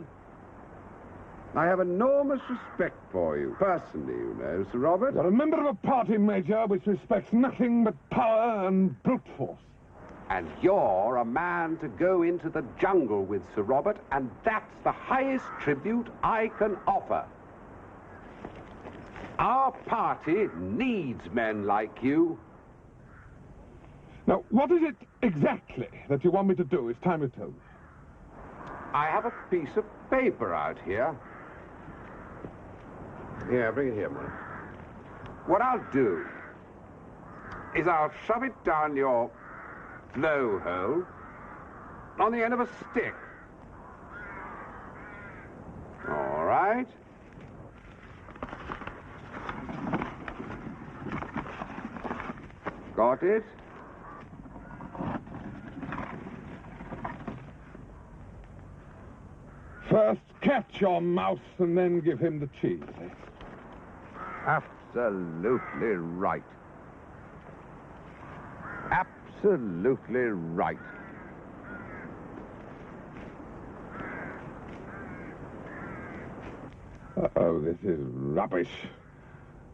I have enormous respect for you, personally, you know, Sir Robert. You're a member of a party, Major, which respects nothing but power and brute force. And you're a man to go into the jungle with, Sir Robert, and that's the highest tribute I can offer. Our party needs men like you. Now, what is it exactly that you want me to do? It's time you tell me. I have a piece of paper out here. Here, bring it here, man. What I'll do is I'll shove it down your blowhole on the end of a stick. All right. Got it? First catch your mouse and then give him the cheese. Absolutely right. Absolutely right. Oh, this is rubbish.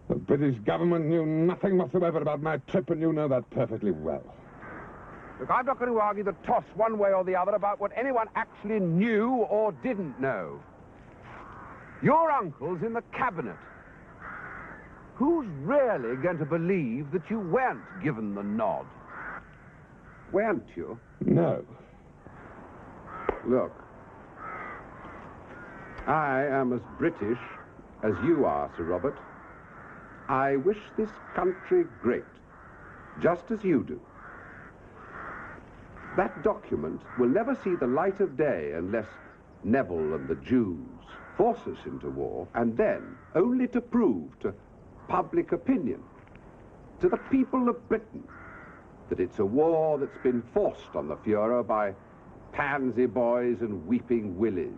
The British government knew nothing whatsoever about my trip, and you know that perfectly well. Look, I'm not going to argue the toss one way or the other about what anyone actually knew or didn't know. Your uncle's in the cabinet. Who's really going to believe that you weren't given the nod? Weren't you? No. Look, I am as British as you are, Sir Robert. I wish this country great, just as you do. That document will never see the light of day unless Neville and the Jews force us into war, and then only to prove to public opinion, to the people of Britain, that it's a war that's been forced on the Führer by pansy boys and weeping willies.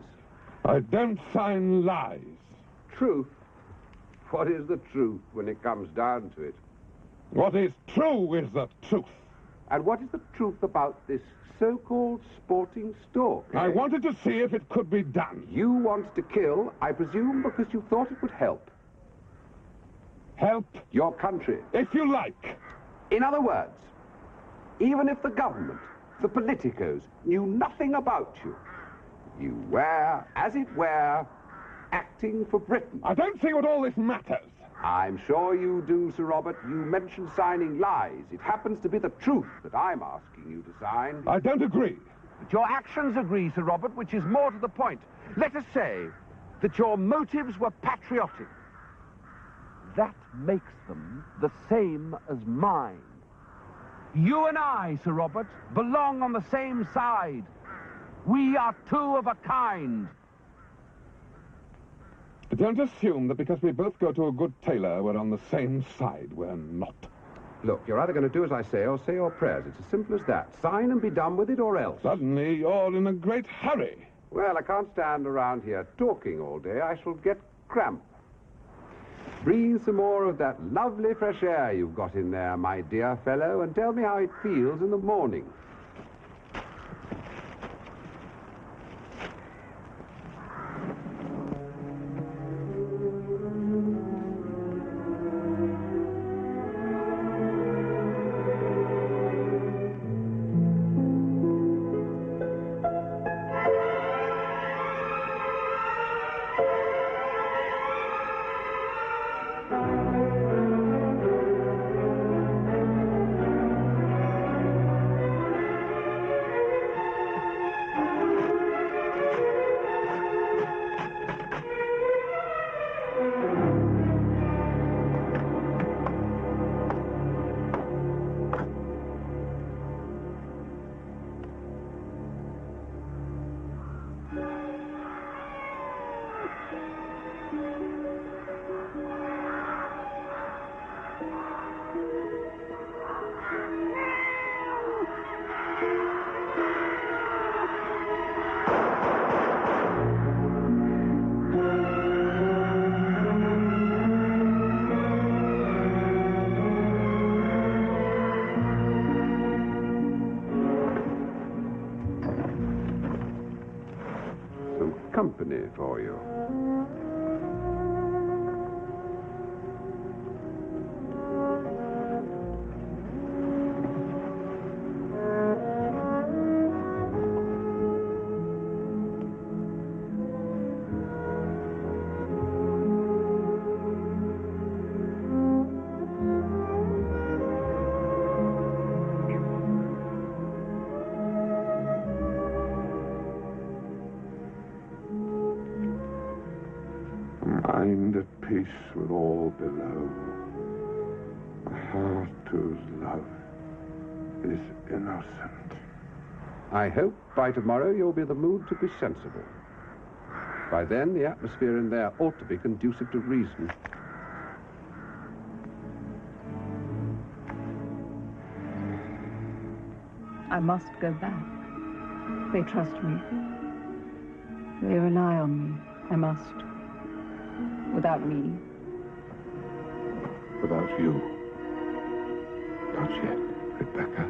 I don't sign lies. Truth? What is the truth when it comes down to it? What is true is the truth. And what is the truth about this so-called sporting stalk? I wanted to see if it could be done. You wanted to kill, I presume, because you thought it would help. Help? Your country. If you like. In other words, even if the government, the politicos, knew nothing about you, you were, as it were, acting for Britain. I don't see what all this matters. I'm sure you do, Sir Robert. You mentioned signing lies. It happens to be the truth that I'm asking you to sign. I don't agree. But your actions agree, Sir Robert, which is more to the point. Let us say that your motives were patriotic. That makes them the same as mine. You and I, Sir Robert, belong on the same side. We are two of a kind. Don't assume that because we both go to a good tailor, we're on the same side. We're not. Look, you're either going to do as I say or say your prayers. It's as simple as that. Sign and be done with it, or else. Suddenly, you're in a great hurry. Well, I can't stand around here talking all day. I shall get cramp. Breathe some more of that lovely fresh air you've got in there, my dear fellow, and tell me how it feels in the morning. Company for you. Mind at peace with all below. A heart whose love is innocent. I hope by tomorrow you'll be in the mood to be sensible. By then, the atmosphere in there ought to be conducive to reason. I must go back. They trust me. They rely on me. I must. Without me. Without you. Not yet, Rebecca.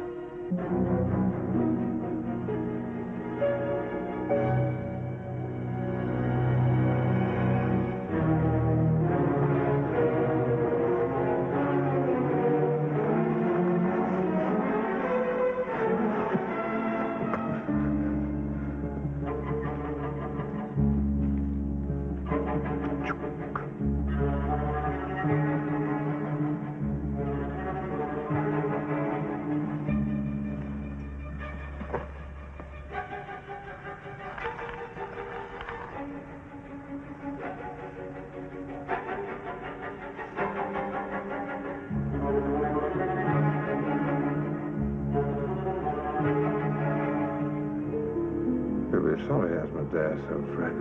You'll be sorry, Asmodeus, old friend.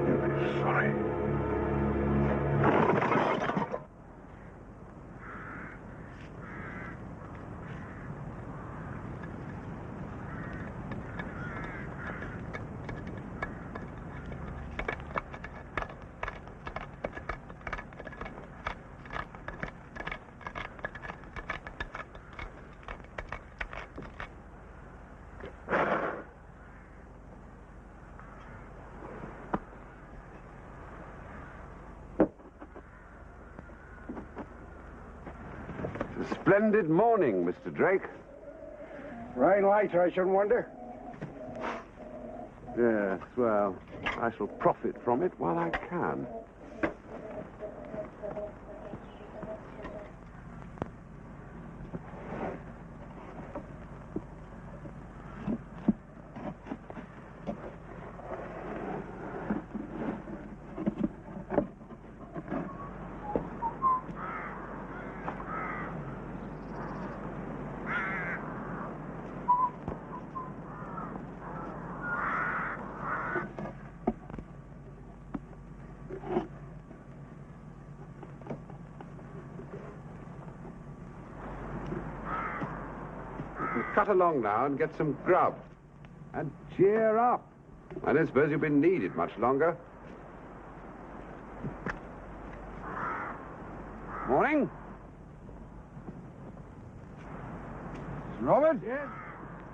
You'll be sorry. Splendid morning, Mr. Drake. Rain later, I shouldn't wonder. Yes, well, I shall profit from it while I can. Cut along now and get some grub. And cheer up. I don't suppose you've been needed much longer. Morning. Robert? Yes?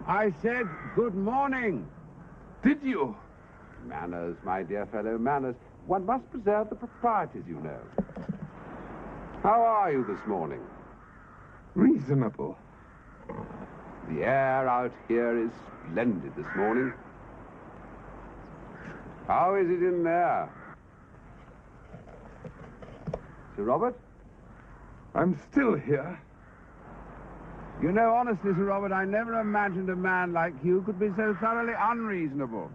I said good morning. Did you? Manners, my dear fellow, manners. One must preserve the proprieties, you know. How are you this morning? Reasonable. The air out here is splendid this morning. How is it in there? Sir Robert? I'm still here. You know, honestly, Sir Robert, I never imagined a man like you could be so thoroughly unreasonable.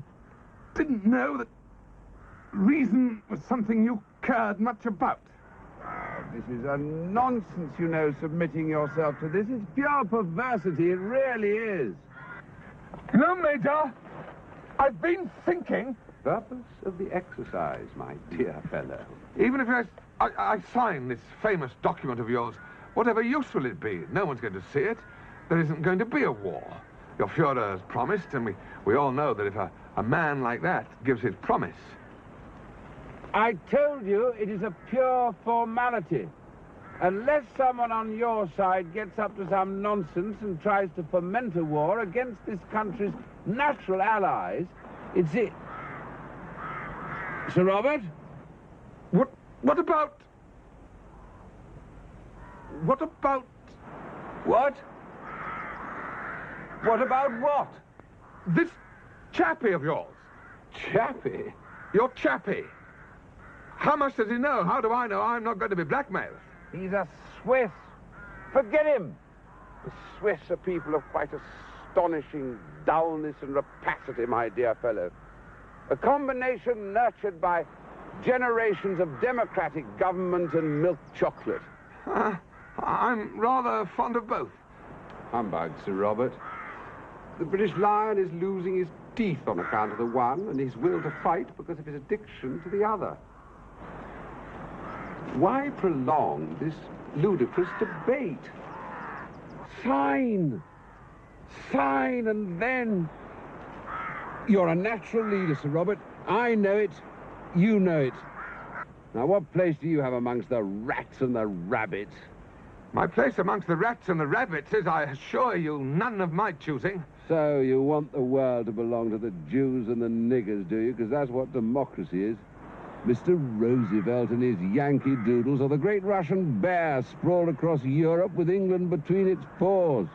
Didn't know that reason was something you cared much about. This is a nonsense, you know, submitting yourself to this. It's pure perversity, it really is. You know, Major, I've been thinking... Purpose of the exercise, my dear fellow. Even if I sign this famous document of yours, whatever use will it be? No one's going to see it. There isn't going to be a war. Your Fuhrer has promised, and we all know that if a man like that gives his promise... I told you it is a pure formality. Unless someone on your side gets up to some nonsense and tries to foment a war against this country's natural allies, it's it. Sir Robert? What about... What about... What? What about what? This chappie of yours. Chappie? Your chappie. How much does he know? How do I know I'm not going to be blackmailed? He's a Swiss. Forget him. The Swiss are people of quite astonishing dullness and rapacity, my dear fellow. A combination nurtured by generations of democratic government and milk chocolate. I'm rather fond of both. Humbug, Sir Robert. The British lion is losing his teeth on account of the one and his will to fight because of his addiction to the other. Why prolong this ludicrous debate? Sign! Sign and then... You're a natural leader, Sir Robert. I know it. You know it. Now, what place do you have amongst the rats and the rabbits? My place amongst the rats and the rabbits is, I assure you, none of my choosing. So you want the world to belong to the Jews and the niggers, do you? Because that's what democracy is. Mr. Roosevelt and his Yankee doodles are the great Russian bear sprawled across Europe with England between its paws.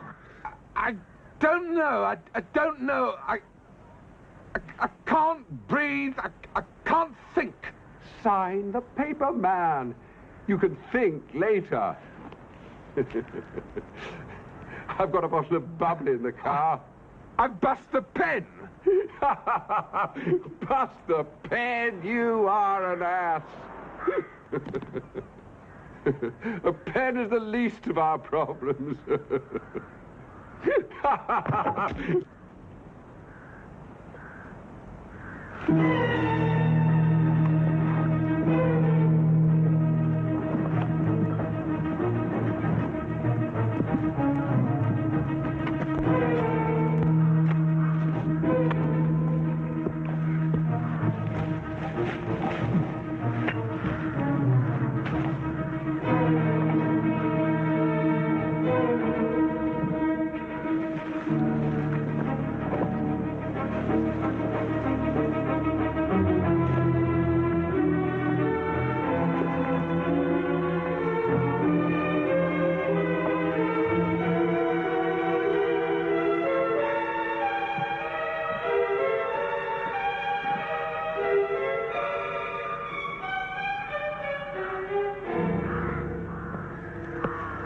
I don't know. I don't know. I can't breathe. I can't think. Sign the paper, man. You can think later. I've got a bottle of bubbly in the car. I've bust the pen. Bust the pen, you are an ass. A pen is the least of our problems.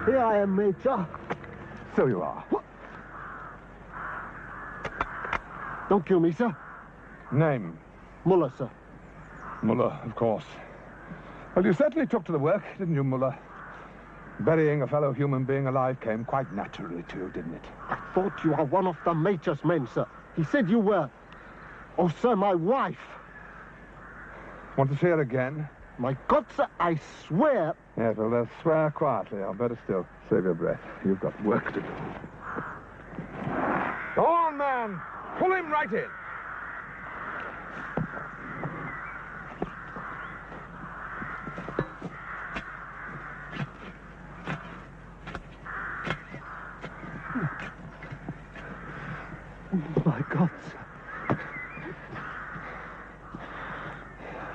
Here I am, Major. So you are. What? Don't kill me, sir. Name? Muller, sir. Muller, of course. Well, you certainly took to the work, didn't you, Muller? Burying a fellow human being alive came quite naturally to you, didn't it? I thought you were one of the Major's men, sir. He said you were. Oh, sir, my wife. Want to see her again? My God, sir, I swear. Yes, well, then swear quietly. I'll better still. Save your breath. You've got work to do. Go on, man. Pull him right in. My God, sir.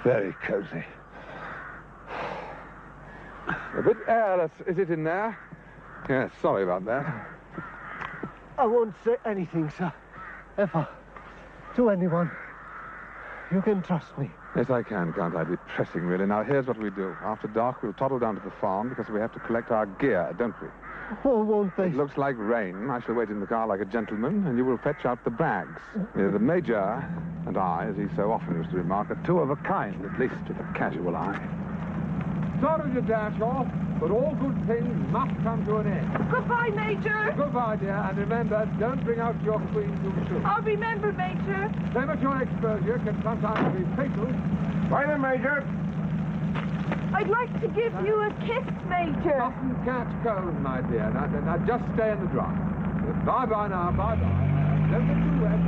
Very cozy. A bit airless, is it, in there? Yes, sorry about that. I won't say anything, sir. Ever. To anyone. You can trust me. Yes, I can, can't I? Depressing, really. Now, here's what we do. After dark, we'll toddle down to the farm because we have to collect our gear, don't we? Oh, won't they? It looks like rain. I shall wait in the car like a gentleman, and you will fetch out the bags. The Major and I, as he so often used to remark, are two of a kind, at least to the casual eye. Sorry to dash off, but all good things must come to an end. Goodbye, Major. Goodbye, dear, and remember, don't bring out your queen too soon. I'll remember, Major. Premature exposure can sometimes be fatal. Bye then, Major. I'd like to give you a kiss, Major. Mustn't catch cold, my dear. Now just stay in the dry. Bye-bye now, bye-bye. Don't get too wet.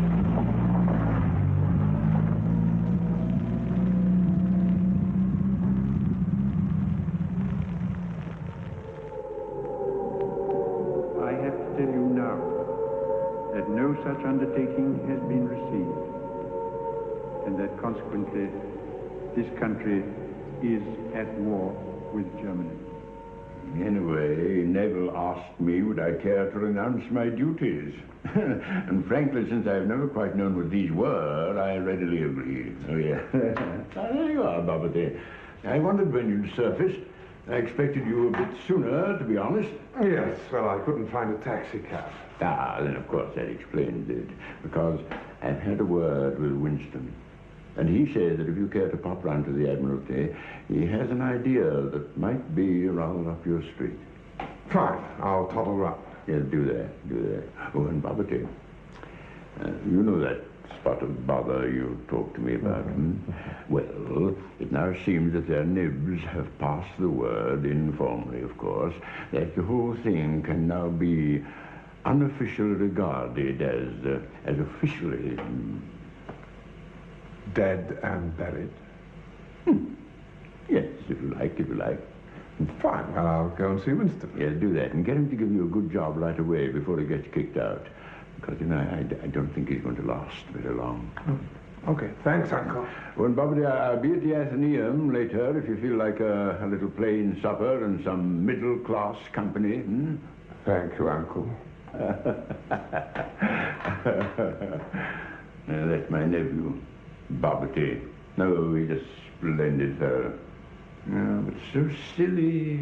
Tell you now that no such undertaking has been received, and that consequently this country is at war with Germany. Anyway, Neville asked me would I care to renounce my duties. And frankly, since I've never quite known what these were, I readily agree. Oh, yeah. There you are, Bobbity. I wondered when you'd surface. I expected you a bit sooner, to be honest. Yes, well, I couldn't find a taxi cab. Ah, then of course that explains it. Because I've had a word with Winston. And he says that if you care to pop round to the Admiralty, he has an idea that might be rather up your street. Fine, I'll toddle round. Yes, do that. Oh, and Bobbity, you know that spot of bother you talked to me about, Well, it now seems that their nibs have passed the word, informally, of course, that the whole thing can now be unofficially regarded as officially Dead and buried? Yes, if you like. Fine, well, I'll go and see Winston. Yes, do that, and get him to give you a good job right away before he gets kicked out. Because, you know, I don't think he's going to last very long. Okay, thanks, Uncle. Well, Bobby, I'll be at the Athenaeum later if you feel like a little plain supper and some middle-class company. Thank you, Uncle. Now, that's my nephew, Bobby. No, he's a splendid fellow. No, but so silly.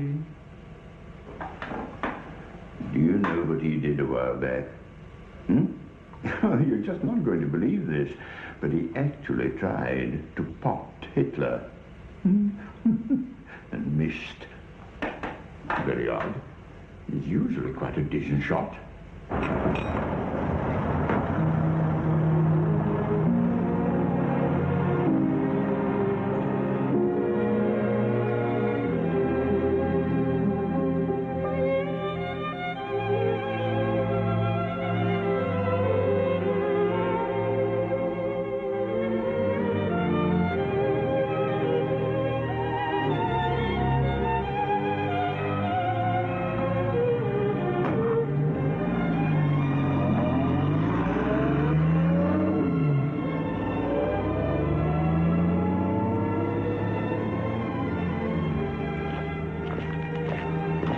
Do you know what he did a while back? You're just not going to believe this, but he actually tried to pot Hitler. And missed. Very odd. He's usually quite a decent shot.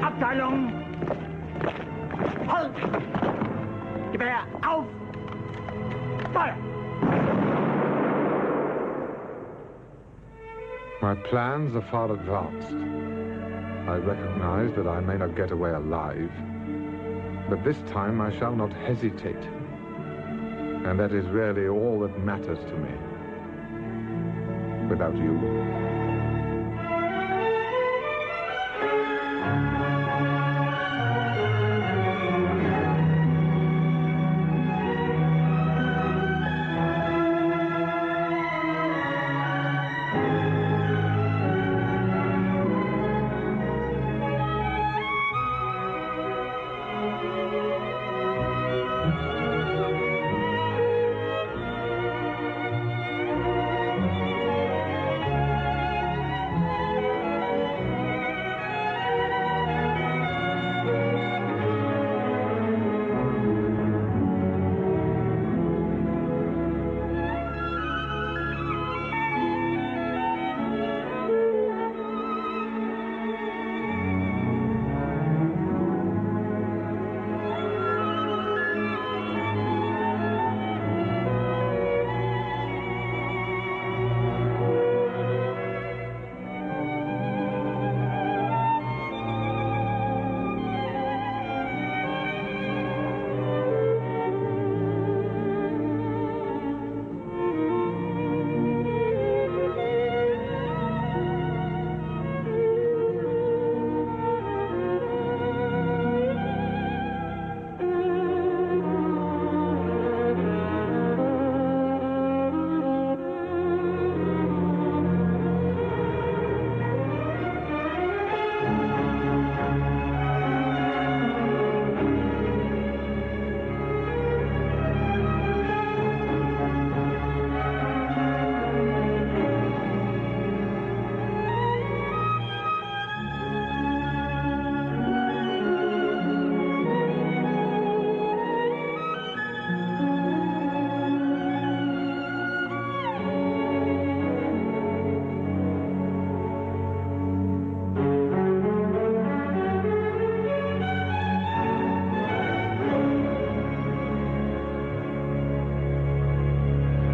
Abteilung! Halt! Gewehr auf! Feuer! My plans are far advanced. I recognize that I may not get away alive, but this time I shall not hesitate. And that is really all that matters to me. Without you,